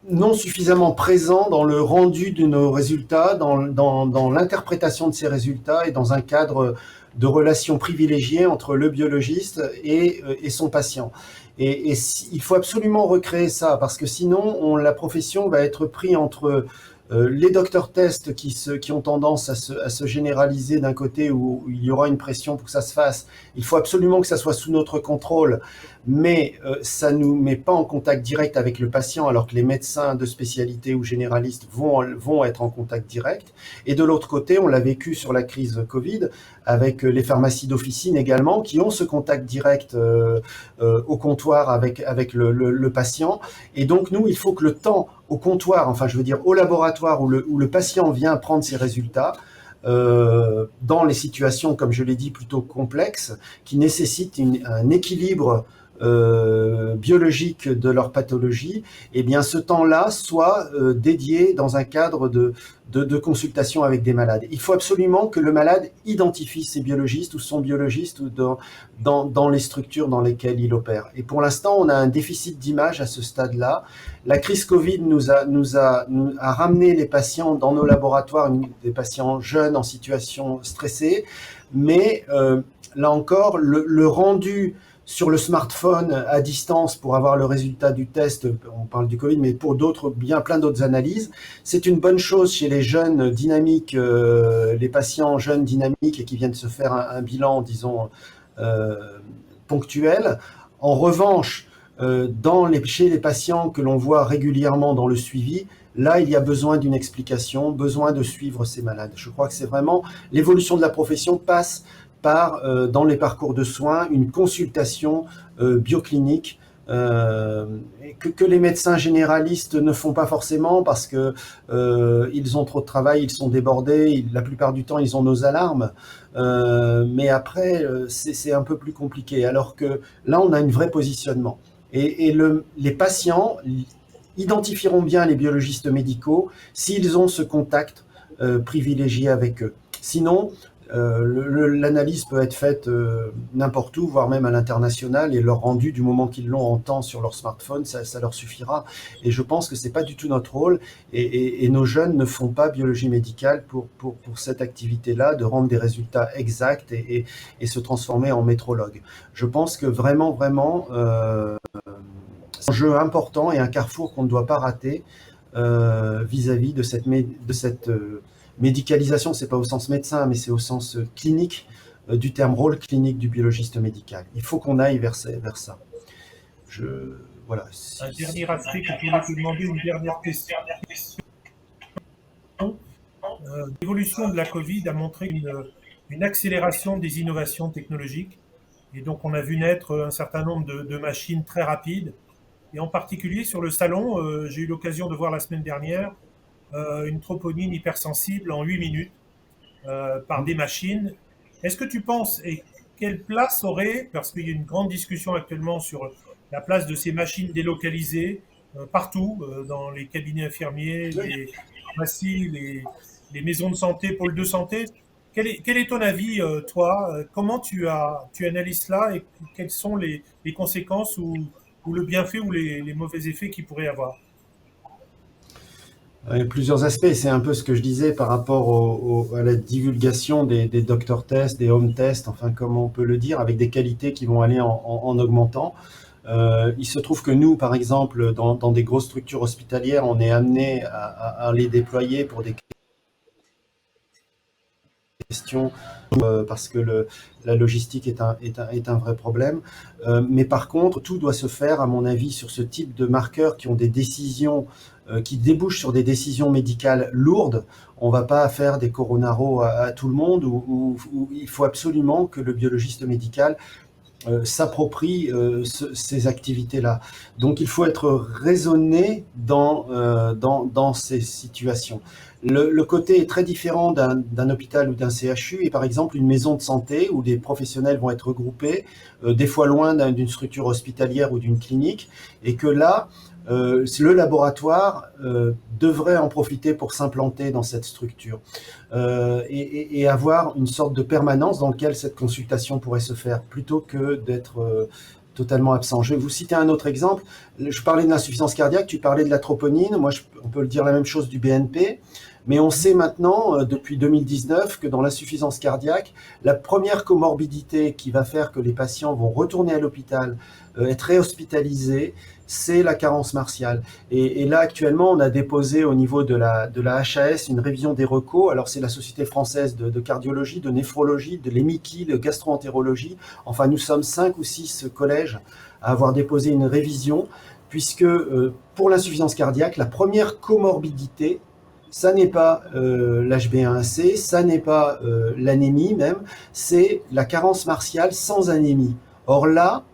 non suffisamment présent dans le rendu de nos résultats, dans l'interprétation de ces résultats et dans un cadre de relations privilégiées entre le biologiste et son patient. Et il faut absolument recréer ça, parce que sinon, la profession va être prise entre les docteurs tests qui ont tendance à se généraliser d'un côté où il y aura une pression pour que ça se fasse. Il faut absolument que ça soit sous notre contrôle, mais ça ne nous met pas en contact direct avec le patient, alors que les médecins de spécialité ou généralistes vont être en contact direct. Et de l'autre côté, on l'a vécu sur la crise Covid, avec les pharmacies d'officine également, qui ont ce contact direct au comptoir avec le patient. Et donc, nous, il faut que le temps au comptoir, enfin je veux dire au laboratoire où le patient vient prendre ses résultats, dans les situations, comme je l'ai dit, plutôt complexes, qui nécessitent un équilibre biologique de leur pathologie, et bien ce temps-là soit dédié dans un cadre de consultation avec des malades. Il faut absolument que le malade identifie ses biologistes ou son biologiste ou dans les structures dans lesquelles il opère. Et pour l'instant, on a un déficit d'image à ce stade-là. La crise Covid nous a ramené les patients dans nos laboratoires, des patients jeunes en situation stressée, mais là encore, le rendu sur le smartphone à distance pour avoir le résultat du test, on parle du Covid, mais pour plein d'autres analyses, c'est une bonne chose chez les jeunes dynamiques, les patients jeunes dynamiques et qui viennent se faire un bilan, disons, ponctuel. En revanche, chez les patients que l'on voit régulièrement dans le suivi, là, il y a besoin d'une explication, besoin de suivre ces malades. Je crois que c'est vraiment l'évolution de la profession passe par, dans les parcours de soins, une consultation bioclinique que les médecins généralistes ne font pas forcément parce que ils ont trop de travail, ils sont débordés, la plupart du temps ils ont nos alarmes, mais après c'est un peu plus compliqué, alors que là on a un vrai positionnement. Et les patients identifieront bien les biologistes médicaux s'ils ont ce contact privilégié avec eux. Sinon, L'analyse peut être faite n'importe où, voire même à l'international, et leur rendu, du moment qu'ils l'ont en temps sur leur smartphone, ça leur suffira. Et je pense que c'est pas du tout notre rôle, et nos jeunes ne font pas biologie médicale pour cette activité-là, de rendre des résultats exacts et se transformer en métrologue. Je pense que vraiment, c'est un jeu important et un carrefour qu'on ne doit pas rater vis-à-vis de cette médicalisation. C'est pas au sens médecin, mais c'est au sens clinique du terme rôle clinique du biologiste médical. Il faut qu'on aille vers ça. Voilà. Un dernier aspect que je voulais te demander, une dernière question. L'évolution de la Covid a montré une accélération des innovations technologiques. Et donc, on a vu naître un certain nombre de machines très rapides. Et en particulier, sur le salon, j'ai eu l'occasion de voir la semaine dernière une troponine hypersensible en 8 minutes par des machines. Est-ce que tu penses, et quelle place aurait, parce qu'il y a une grande discussion actuellement sur la place de ces machines délocalisées partout, dans les cabinets infirmiers, les pharmacies, les maisons de santé, pôles de santé. Quel est ton avis, toi? Comment tu analyses cela, et quelles sont les conséquences ou le bienfait ou les mauvais effets qu'il pourrait avoir? Il y a plusieurs aspects. C'est un peu ce que je disais par rapport à la divulgation des doctor tests, des home tests, enfin comment on peut le dire, avec des qualités qui vont aller en augmentant. Il se trouve que nous, par exemple, dans des grosses structures hospitalières, on est amené à les déployer pour des questions parce que la logistique est un vrai problème. Mais par contre, tout doit se faire, à mon avis, sur ce type de marqueurs qui ont des décisions qui débouchent sur des décisions médicales lourdes. On ne va pas faire des coronaros à tout le monde, où il faut absolument que le biologiste médical s'approprie ces activités-là. Donc il faut être raisonné dans ces situations. Le côté est très différent d'un hôpital ou d'un CHU, et par exemple une maison de santé où des professionnels vont être regroupés, des fois loin d'une structure hospitalière ou d'une clinique, et que là, le laboratoire devrait en profiter pour s'implanter dans cette structure et avoir une sorte de permanence dans laquelle cette consultation pourrait se faire, plutôt que d'être totalement absent. Je vais vous citer un autre exemple. Je parlais de l'insuffisance cardiaque, tu parlais de la troponine. Moi, on peut le dire la même chose du BNP. Mais on sait maintenant, depuis 2019, que dans l'insuffisance cardiaque, la première comorbidité qui va faire que les patients vont retourner à l'hôpital, être réhospitalisés, c'est la carence martiale. Et là, actuellement, on a déposé au niveau de la HAS une révision des recos. Alors, c'est la Société française de cardiologie, de néphrologie, de l'EMICI, de gastro-entérologie. Enfin, nous sommes 5 ou 6 collèges à avoir déposé une révision, puisque pour l'insuffisance cardiaque, la première comorbidité, ça n'est pas l'HbA1c, ça n'est pas l'anémie même, c'est la carence martiale sans anémie. Or là,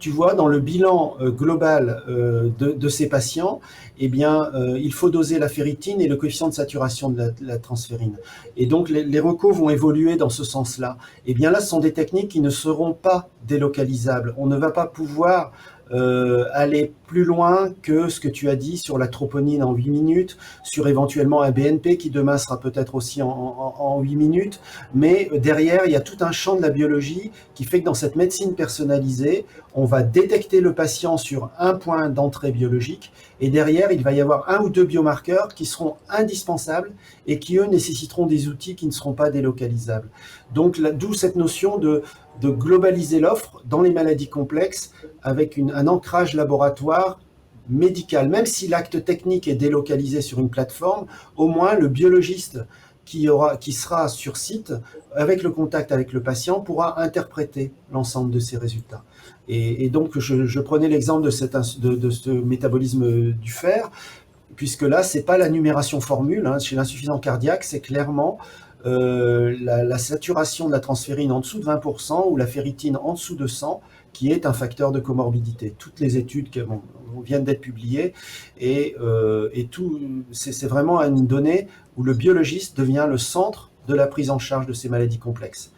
tu vois, dans le bilan global de ces patients, eh bien, il faut doser la ferritine et le coefficient de saturation de la transférine. Et donc, les recos vont évoluer dans ce sens-là. Eh bien là, ce sont des techniques qui ne seront pas délocalisables. On ne va pas pouvoir aller plus loin que ce que tu as dit sur la troponine en 8 minutes, sur éventuellement un BNP qui demain sera peut-être aussi en 8 minutes, mais derrière il y a tout un champ de la biologie qui fait que dans cette médecine personnalisée, on va détecter le patient sur un point d'entrée biologique, et derrière il va y avoir 1 ou 2 biomarqueurs qui seront indispensables et qui eux nécessiteront des outils qui ne seront pas délocalisables. Donc d'où cette notion de globaliser l'offre dans les maladies complexes avec un ancrage laboratoire médical. Même si l'acte technique est délocalisé sur une plateforme, au moins le biologiste qui sera sur site, avec le contact avec le patient, pourra interpréter l'ensemble de ces résultats. Et donc, je prenais l'exemple de ce métabolisme du fer, puisque là, ce n'est pas la numération formule. Chez l'insuffisance cardiaque, c'est clairement la saturation de la transférine en dessous de 20% ou la ferritine en dessous de 100 qui est un facteur de comorbidité. Toutes les études qui viennent d'être publiées et tout, c'est vraiment une donnée où le biologiste devient le centre de la prise en charge de ces maladies complexes.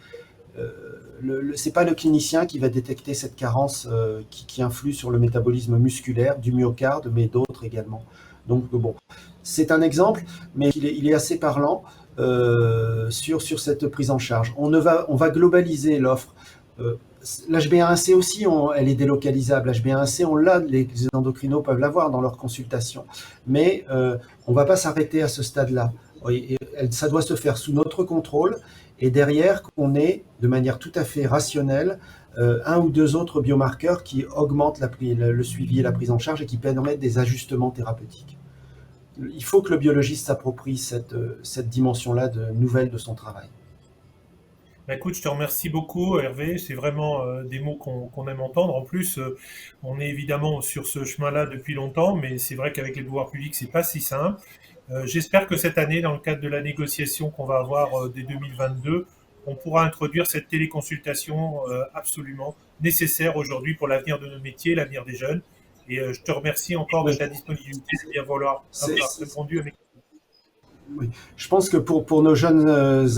C'est pas le clinicien qui va détecter cette carence qui influe sur le métabolisme musculaire du myocarde, mais d'autres également. Donc bon, c'est un exemple, mais il est assez parlant sur cette prise en charge. On va globaliser l'offre. L'HbA1c aussi, elle est délocalisable. L'HbA1c, on l'a, les endocrinos peuvent l'avoir dans leur consultation. Mais on ne va pas s'arrêter à ce stade-là. Ça doit se faire sous notre contrôle et derrière qu'on ait, de manière tout à fait rationnelle, un ou deux autres biomarqueurs qui augmentent le suivi et la prise en charge et qui permettent des ajustements thérapeutiques. Il faut que le biologiste s'approprie cette dimension-là nouvelle de son travail. Écoute, je te remercie beaucoup, Hervé. C'est vraiment des mots qu'on aime entendre. En plus, on est évidemment sur ce chemin-là depuis longtemps, mais c'est vrai qu'avec les pouvoirs publics, c'est pas si simple. J'espère que cette année, dans le cadre de la négociation qu'on va avoir dès 2022, on pourra introduire cette téléconsultation absolument nécessaire aujourd'hui pour l'avenir de nos métiers, l'avenir des jeunes. Et je te remercie encore de ta disponibilité, de bien vouloir avoir répondu à mes questions. Oui. Je pense que pour nos jeunes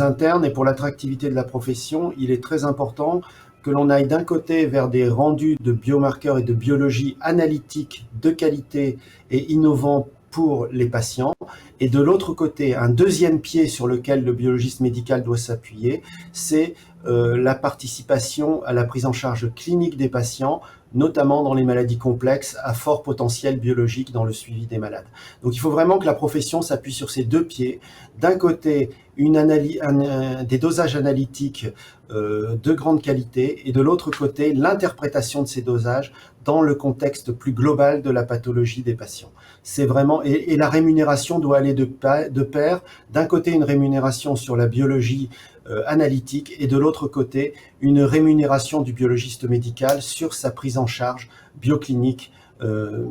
internes et pour l'attractivité de la profession, il est très important que l'on aille d'un côté vers des rendus de biomarqueurs et de biologie analytique de qualité et innovants pour les patients, et de l'autre côté, un deuxième pied sur lequel le biologiste médical doit s'appuyer, c'est la participation à la prise en charge clinique des patients, notamment dans les maladies complexes à fort potentiel biologique dans le suivi des malades. Donc il faut vraiment que la profession s'appuie sur ces deux pieds. D'un côté, des dosages analytiques de grande qualité, et de l'autre côté, l'interprétation de ces dosages dans le contexte plus global de la pathologie des patients. C'est vraiment, et la rémunération doit aller de pair. D'un côté, une rémunération sur la biologie analytique, et de l'autre côté, une rémunération du biologiste médical sur sa prise en charge bioclinique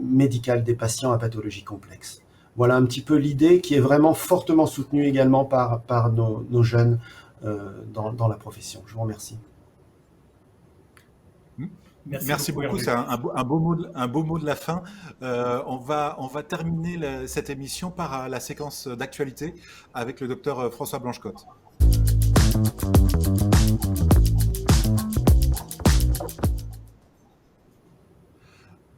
médicale des patients à pathologie complexe. Voilà un petit peu l'idée qui est vraiment fortement soutenue également par nos jeunes dans la profession. Je vous remercie. Merci beaucoup, c'est un beau mot de la fin. On va terminer cette émission par la séquence d'actualité avec le docteur François Blanchecotte.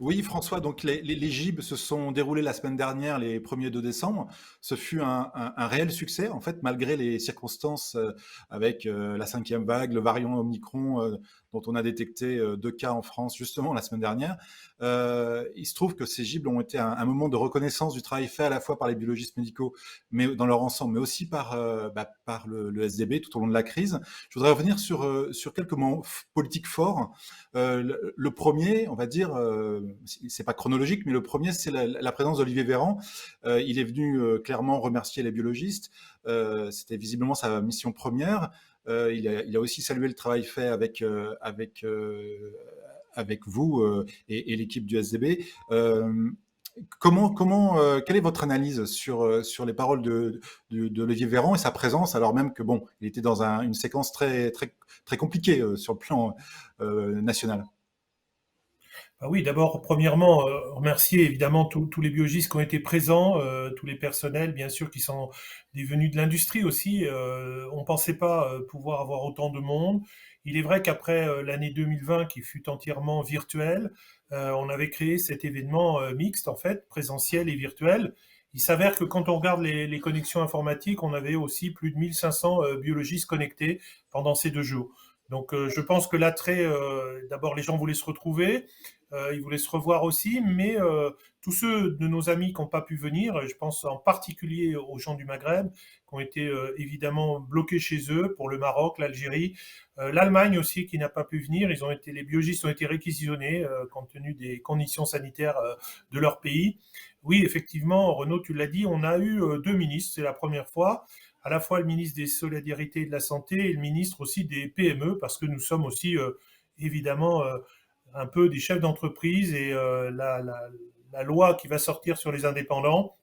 Oui, François, donc les GIB se sont déroulés la semaine dernière, les 1er 2 décembre. Ce fut un réel succès, en fait, malgré les circonstances avec la 5e vague, le variant Omicron, dont on a détecté 2 cas en France justement la semaine dernière. Il se trouve que ces GIB ont été un moment de reconnaissance du travail fait à la fois par les biologistes médicaux, mais dans leur ensemble, mais aussi par le SDB tout au long de la crise. Je voudrais revenir sur quelques moments politiques forts. Le premier, on va dire, c'est pas chronologique, mais le premier, c'est la présence d'Olivier Véran. Il est venu clairement remercier les biologistes. C'était visiblement sa mission première. Il a aussi salué le travail fait avec vous et l'équipe du SDB. Quelle est votre analyse sur les paroles d'Olivier Véran et sa présence, alors même que bon, il était dans une séquence très très très compliquée sur le plan national? Oui, d'abord, premièrement, remercier évidemment tous les biologistes qui ont été présents, tous les personnels, bien sûr, qui sont des venus de l'industrie aussi. On pensait pas pouvoir avoir autant de monde. Il est vrai qu'après l'année 2020, qui fut entièrement virtuelle, on avait créé cet événement mixte, en fait, présentiel et virtuel. Il s'avère que quand on regarde les connexions informatiques, on avait aussi plus de 1500 biologistes connectés pendant ces 2 jours. Donc, je pense que l'attrait, d'abord, les gens voulaient se retrouver. Ils voulaient se revoir aussi, mais tous ceux de nos amis qui n'ont pas pu venir, je pense en particulier aux gens du Maghreb, qui ont été évidemment bloqués chez eux, pour le Maroc, l'Algérie, l'Allemagne aussi qui n'a pas pu venir. Les biologistes ont été réquisitionnés compte tenu des conditions sanitaires de leur pays. Oui, effectivement, Renaud, tu l'as dit, on a eu 2 ministres, c'est la première fois, à la fois le ministre des Solidarités et de la Santé et le ministre aussi des PME, parce que nous sommes aussi évidemment un peu des chefs d'entreprise, et la loi qui va sortir sur les indépendants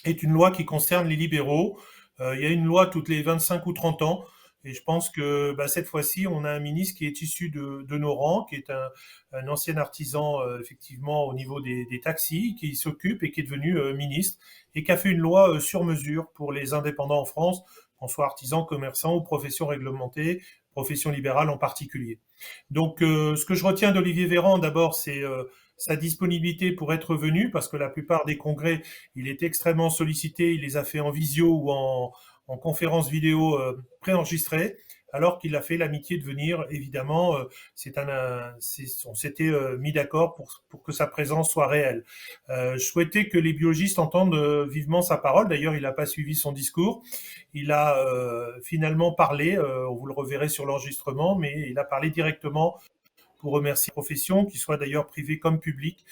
est une loi qui concerne les libéraux. Il y a une loi toutes les 25 ou 30 ans, et je pense que cette fois-ci, on a un ministre qui est issu de nos rangs, qui est un ancien artisan effectivement au niveau des taxis, qui s'occupe et qui est devenu ministre, et qui a fait une loi sur mesure pour les indépendants en France, qu'on soit artisans, commerçants ou professions réglementées, professions libérales en particulier. Donc, ce que je retiens d'Olivier Véran, d'abord, c'est sa disponibilité pour être venu, parce que la plupart des congrès, il est extrêmement sollicité, il les a fait en visio ou en conférence vidéo préenregistrée, alors qu'il a fait l'amitié de venir. Évidemment, on s'était mis d'accord pour que sa présence soit réelle. Je souhaitais que les biologistes entendent vivement sa parole. D'ailleurs, il n'a pas suivi son discours. Il a finalement parlé, vous le reverrez sur l'enregistrement, mais il a parlé directement pour remercier la profession, qui soit d'ailleurs privée comme publique,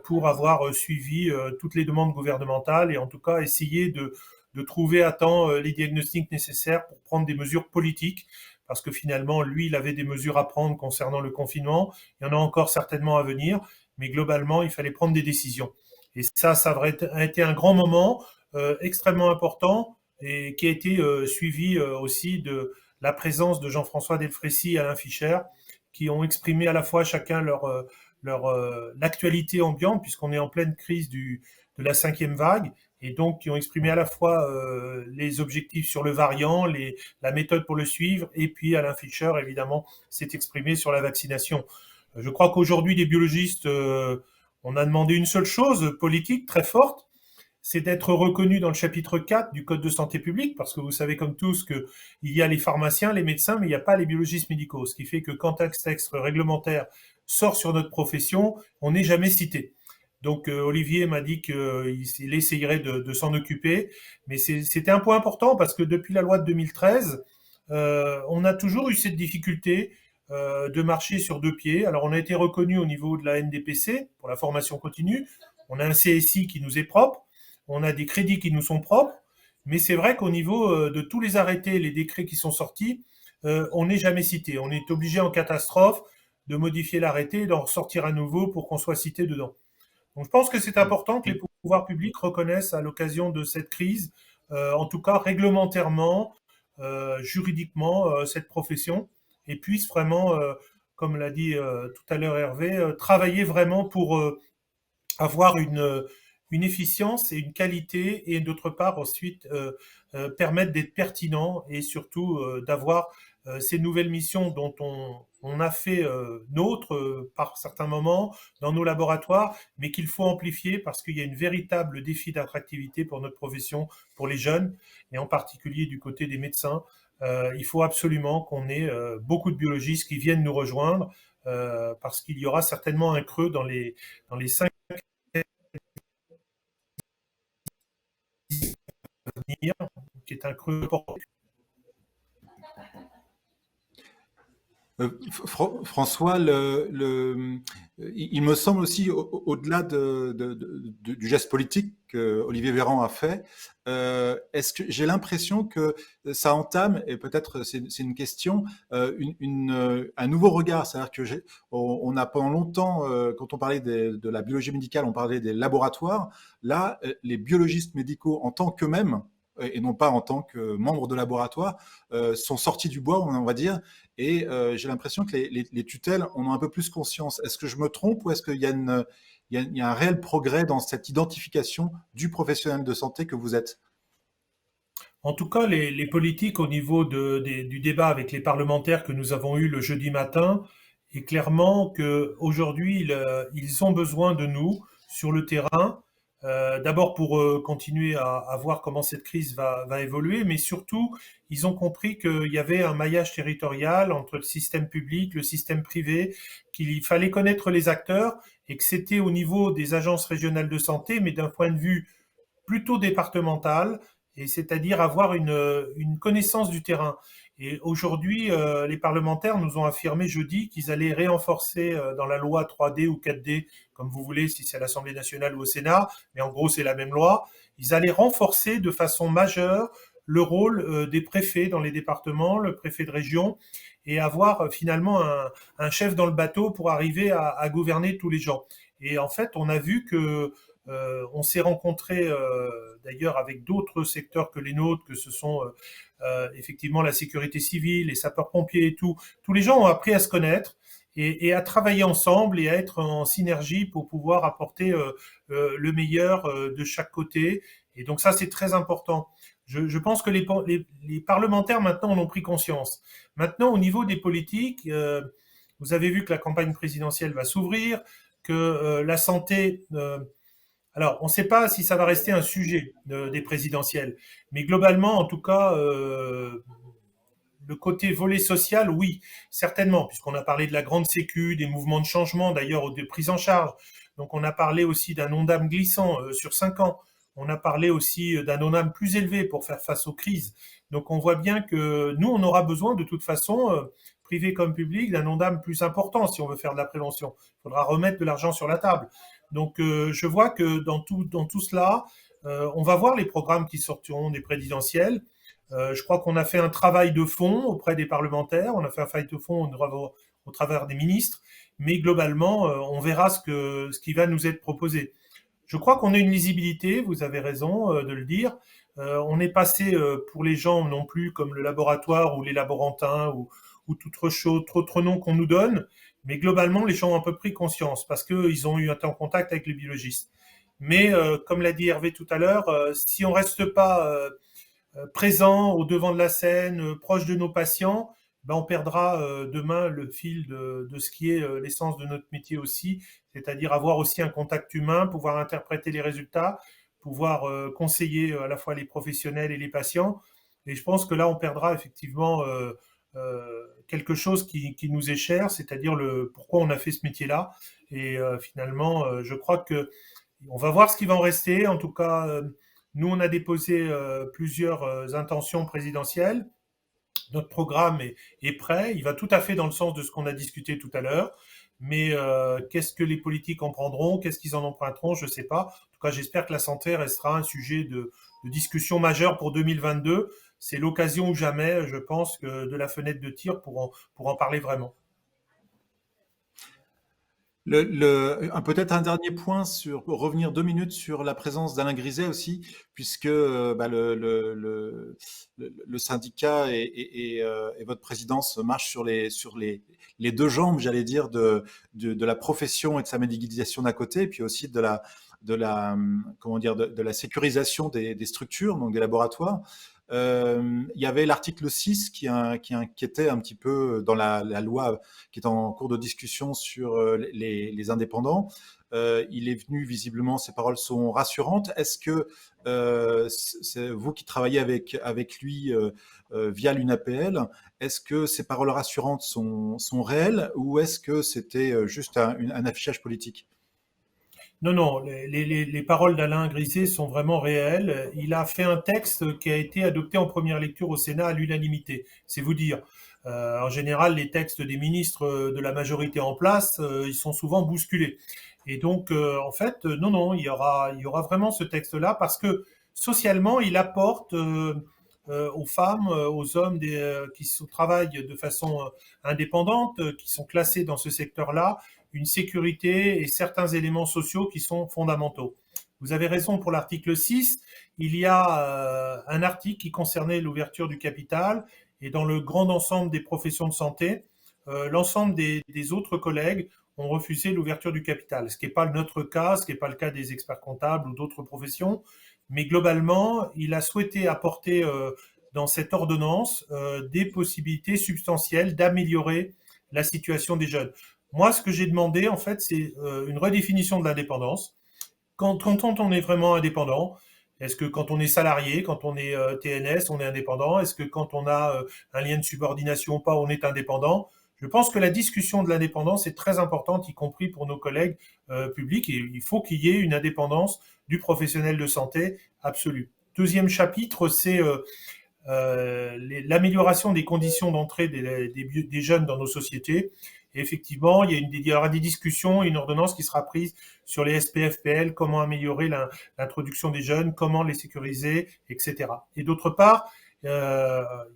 pour avoir suivi toutes les demandes gouvernementales et en tout cas essayer de trouver à temps les diagnostics nécessaires pour prendre des mesures politiques, parce que finalement, lui, il avait des mesures à prendre concernant le confinement. Il y en a encore certainement à venir, mais globalement, il fallait prendre des décisions. Et ça a été un grand moment extrêmement important et qui a été suivi aussi de la présence de Jean-François Delfrécy et Alain Fischer, qui ont exprimé à la fois chacun l'actualité ambiante, puisqu'on est en pleine crise de la 5e vague, et donc qui ont exprimé à la fois les objectifs sur le variant, la méthode pour le suivre, et puis Alain Fischer, évidemment, s'est exprimé sur la vaccination. Je crois qu'aujourd'hui, les biologistes, on a demandé une seule chose politique très forte, c'est d'être reconnu dans le chapitre 4 du Code de santé publique, parce que vous savez comme tous qu'il y a les pharmaciens, les médecins, mais il n'y a pas les biologistes médicaux, ce qui fait que quand un texte réglementaire sort sur notre profession, on n'est jamais cité. Donc Olivier m'a dit qu'il essayerait de s'en occuper, mais c'était un point important parce que depuis la loi de 2013, on a toujours eu cette difficulté de marcher sur deux pieds. Alors on a été reconnu au niveau de la NDPC pour la formation continue, on a un CSI qui nous est propre, on a des crédits qui nous sont propres, mais c'est vrai qu'au niveau de tous les arrêtés, les décrets qui sont sortis, on n'est jamais cité. On est obligé en catastrophe de modifier l'arrêté et d'en ressortir à nouveau pour qu'on soit cité dedans. Donc je pense que c'est important que les pouvoirs publics reconnaissent à l'occasion de cette crise, en tout cas réglementairement, juridiquement, cette profession, et puissent vraiment, comme l'a dit tout à l'heure Hervé, travailler vraiment pour avoir une efficience et une qualité, et d'autre part ensuite permettre d'être pertinent et surtout d'avoir ces nouvelles missions dont on a fait nôtre par certains moments dans nos laboratoires, mais qu'il faut amplifier parce qu'il y a une véritable défi d'attractivité pour notre profession, pour les jeunes, et en particulier du côté des médecins. Il faut absolument qu'on ait beaucoup de biologistes qui viennent nous rejoindre parce qu'il y aura certainement un creux dans les 5 venir, qui est un creux important. François, il me semble aussi, au-delà du geste politique que Olivier Véran a fait, est-ce que j'ai l'impression que ça entame, et peut-être c'est une question, un nouveau regard. C'est-à-dire que on a pendant longtemps, quand on parlait de la biologie médicale, on parlait des laboratoires. Là, les biologistes médicaux en tant qu'eux-mêmes, et non pas en tant que membres de laboratoire, sont sortis du bois, on va dire, et j'ai l'impression que les tutelles en ont un peu plus conscience. Est-ce que je me trompe, ou est-ce qu'il y a un réel progrès dans cette identification du professionnel de santé que vous êtes? En tout cas, les politiques au niveau du débat avec les parlementaires que nous avons eu le jeudi matin, est clairement qu'aujourd'hui, ils ont besoin de nous sur le terrain. D'abord pour continuer à voir comment cette crise va évoluer, mais surtout, ils ont compris qu'il y avait un maillage territorial entre le système public, le système privé, qu'il fallait connaître les acteurs et que c'était au niveau des agences régionales de santé, mais d'un point de vue plutôt départemental, et c'est-à-dire avoir une connaissance du terrain. Et aujourd'hui, les parlementaires nous ont affirmé jeudi qu'ils allaient renforcer dans la loi 3D ou 4D, comme vous voulez, si c'est à l'Assemblée nationale ou au Sénat, mais en gros c'est la même loi, ils allaient renforcer de façon majeure le rôle des préfets dans les départements, le préfet de région, et avoir finalement un chef dans le bateau pour arriver à gouverner tous les gens. Et en fait, on a vu que on s'est rencontré d'ailleurs avec d'autres secteurs que les nôtres, que ce sont effectivement la sécurité civile, les sapeurs-pompiers et tout. Tous les gens ont appris à se connaître et à travailler ensemble et à être en synergie pour pouvoir apporter le meilleur de chaque côté. Et donc ça, c'est très important. Je pense que les parlementaires maintenant en ont pris conscience. Maintenant, au niveau des politiques, vous avez vu que la campagne présidentielle va s'ouvrir. que la santé, alors on ne sait pas si ça va rester un sujet des présidentielles, mais globalement, en tout cas, le côté volet social, oui, certainement, puisqu'on a parlé de la grande sécu, des mouvements de changement, d'ailleurs, de prise en charge. Donc, on a parlé aussi d'un ONDAM glissant sur 5 ans. On a parlé aussi d'un ONDAM plus élevé pour faire face aux crises. Donc, on voit bien que nous, on aura besoin, de toute façon, privé comme public, d'un ONDAM plus important si on veut faire de la prévention. Il faudra remettre de l'argent sur la table. Donc, je vois que dans tout cela, on va voir les programmes qui sortiront des présidentielles. Je crois qu'on a fait un travail de fond auprès des parlementaires, on a fait un travail de fond au travers des ministres, mais globalement, on verra ce qui va nous être proposé. Je crois qu'on a une lisibilité, vous avez raison de le dire. On est passé pour les gens non plus comme le laboratoire ou les laborantins ou tout autre nom qu'on nous donne, mais globalement, les gens ont un peu pris conscience parce qu'ils ont eu été en contact avec les biologistes. Mais comme l'a dit Hervé tout à l'heure, si on reste pas présent au devant de la scène, proche de nos patients, ben on perdra demain le fil de ce qui est l'essence de notre métier aussi, c'est-à-dire avoir aussi un contact humain, pouvoir interpréter les résultats, pouvoir conseiller à la fois les professionnels et les patients. Et je pense que là, on perdra effectivement quelque chose qui nous est cher, c'est-à-dire le pourquoi on a fait ce métier-là. Et finalement, je crois que on va voir ce qui va en rester. En tout cas, nous, on a déposé plusieurs intentions présidentielles. Notre programme est prêt. Il va tout à fait dans le sens de ce qu'on a discuté tout à l'heure. Mais qu'est-ce que les politiques en prendront? Qu'est-ce qu'ils en emprunteront? Je ne sais pas. En tout cas, j'espère que la santé restera un sujet de discussion majeure pour 2022. C'est l'occasion ou jamais, je pense, de la fenêtre de tir pour en parler vraiment. Peut-être un dernier point pour revenir 2 minutes sur la présence d'Alain Griset aussi, puisque bah, le syndicat et votre présidence marchent sur les deux jambes, j'allais dire, de la profession et de sa médicalisation d'un côté, et puis aussi comment dire, de la sécurisation des structures, donc des laboratoires. Il y avait l'article 6 qui inquiétait un petit peu dans la loi qui est en cours de discussion sur les indépendants. Il est venu, visiblement, ces paroles sont rassurantes. Est-ce que c'est vous qui travaillez avec lui via l'UNAPL, est-ce que ces paroles rassurantes sont réelles ou est-ce que c'était juste un affichage politique? Non, non, les paroles d'Alain Griset sont vraiment réelles. Il a fait un texte qui a été adopté en première lecture au Sénat à l'unanimité. C'est vous dire. En général, les textes des ministres de la majorité en place, ils sont souvent bousculés. Et donc, en fait, non, il y aura vraiment ce texte-là parce que socialement, il apporte aux femmes, aux hommes qui travaillent de façon indépendante, qui sont classés dans ce secteur-là, une sécurité et certains éléments sociaux qui sont fondamentaux. Vous avez raison pour l'article 6. Il y a un article qui concernait l'ouverture du capital et dans le grand ensemble des professions de santé, l'ensemble des autres collègues ont refusé l'ouverture du capital, ce qui n'est pas notre cas, ce qui n'est pas le cas des experts comptables ou d'autres professions. Mais globalement, il a souhaité apporter dans cette ordonnance des possibilités substantielles d'améliorer la situation des jeunes. Moi, ce que j'ai demandé, en fait, c'est une redéfinition de l'indépendance. Quand on est vraiment indépendant, est-ce que quand on est salarié, quand on est TNS, on est indépendant? Est-ce que quand on a un lien de subordination ou pas, on est indépendant? Je pense que la discussion de l'indépendance est très importante, y compris pour nos collègues publics. Et il faut qu'il y ait une indépendance du professionnel de santé absolue. Deuxième chapitre, c'est l'amélioration des conditions d'entrée des jeunes dans nos sociétés. Et effectivement, il y aura des discussions et une ordonnance qui sera prise sur les SPFPL, comment améliorer l'introduction des jeunes, comment les sécuriser, etc. Et d'autre part, il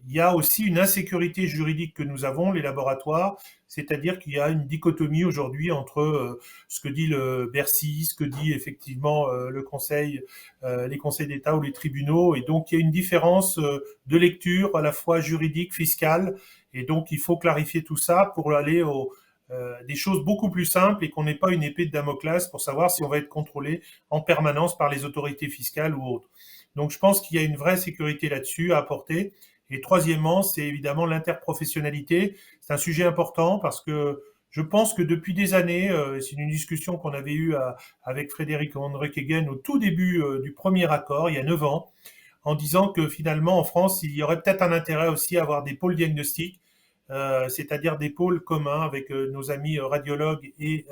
y a aussi une insécurité juridique que nous avons, les laboratoires, c'est-à-dire qu'il y a une dichotomie aujourd'hui entre ce que dit le Bercy, ce que dit effectivement le Conseil, les conseils d'État ou les tribunaux, et donc il y a une différence de lecture à la fois juridique, fiscale, et donc il faut clarifier tout ça pour aller des choses beaucoup plus simples et qu'on n'ait pas une épée de Damoclès pour savoir si on va être contrôlé en permanence par les autorités fiscales ou autres. Donc je pense qu'il y a une vraie sécurité là-dessus à apporter. Et troisièmement, c'est évidemment l'interprofessionnalité. C'est un sujet important parce que Je pense que depuis des années, c'est une discussion qu'on avait eue avec Frédéric Van Rekegen au tout début du premier accord, il y a 9 ans, en disant que finalement, en France, il y aurait peut-être un intérêt aussi à avoir des pôles diagnostiques, c'est-à-dire des pôles communs avec nos amis radiologues et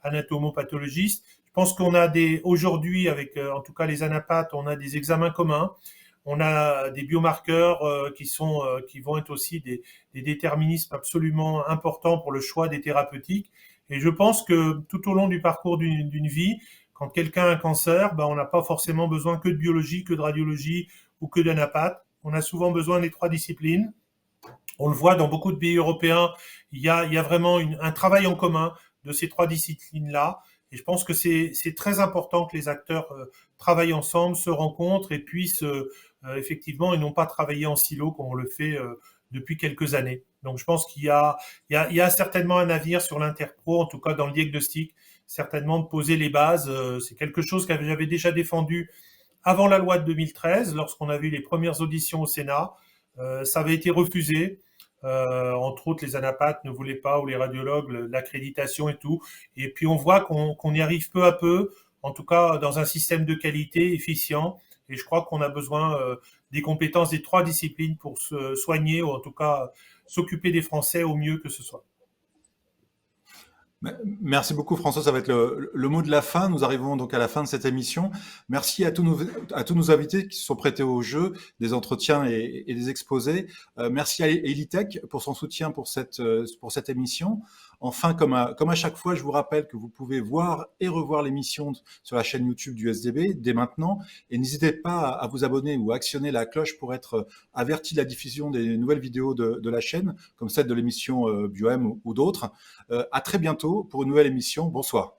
anatomopathologistes. Je pense qu'on a aujourd'hui, avec en tout cas les anapathes, on a des examens communs. On a des biomarqueurs qui vont être aussi des déterminismes absolument importants pour le choix des thérapeutiques. Et je pense que tout au long du parcours d'une vie, quand quelqu'un a un cancer, on n'a pas forcément besoin que de biologie, que de radiologie ou que d'anapathe. On a souvent besoin des 3 disciplines. On le voit dans beaucoup de pays européens, il y a vraiment un travail en commun de ces 3 disciplines-là. Et je pense que c'est très important que les acteurs travaillent ensemble, se rencontrent et puissent effectivement, et non pas travailler en silo comme on le fait depuis quelques années. Donc je pense qu'il y a certainement un navire sur l'interpro, en tout cas dans le diagnostic, certainement de poser les bases. C'est quelque chose que j'avais déjà défendu avant la loi de 2013, lorsqu'on a vu les premières auditions au Sénat. Ça avait été refusé. Entre autres, les anapathes ne voulaient pas, ou les radiologues, l'accréditation et tout. Et puis on voit qu'on y arrive peu à peu, en tout cas dans un système de qualité efficient. Et je crois qu'on a besoin des compétences des 3 disciplines pour se soigner, ou en tout cas s'occuper des Français au mieux que ce soit. Merci beaucoup François, ça va être le mot de la fin. Nous arrivons donc à la fin de cette émission. Merci à tous nos invités qui se sont prêtés au jeu, des entretiens et des exposés. Merci à Elitech pour son soutien pour cette émission. Enfin, comme à chaque fois, je vous rappelle que vous pouvez voir et revoir l'émission sur la chaîne YouTube du SDB dès maintenant. Et n'hésitez pas à vous abonner ou à actionner la cloche pour être averti de la diffusion des nouvelles vidéos de la chaîne, comme celle de l'émission BioM ou d'autres. À très bientôt pour une nouvelle émission. Bonsoir.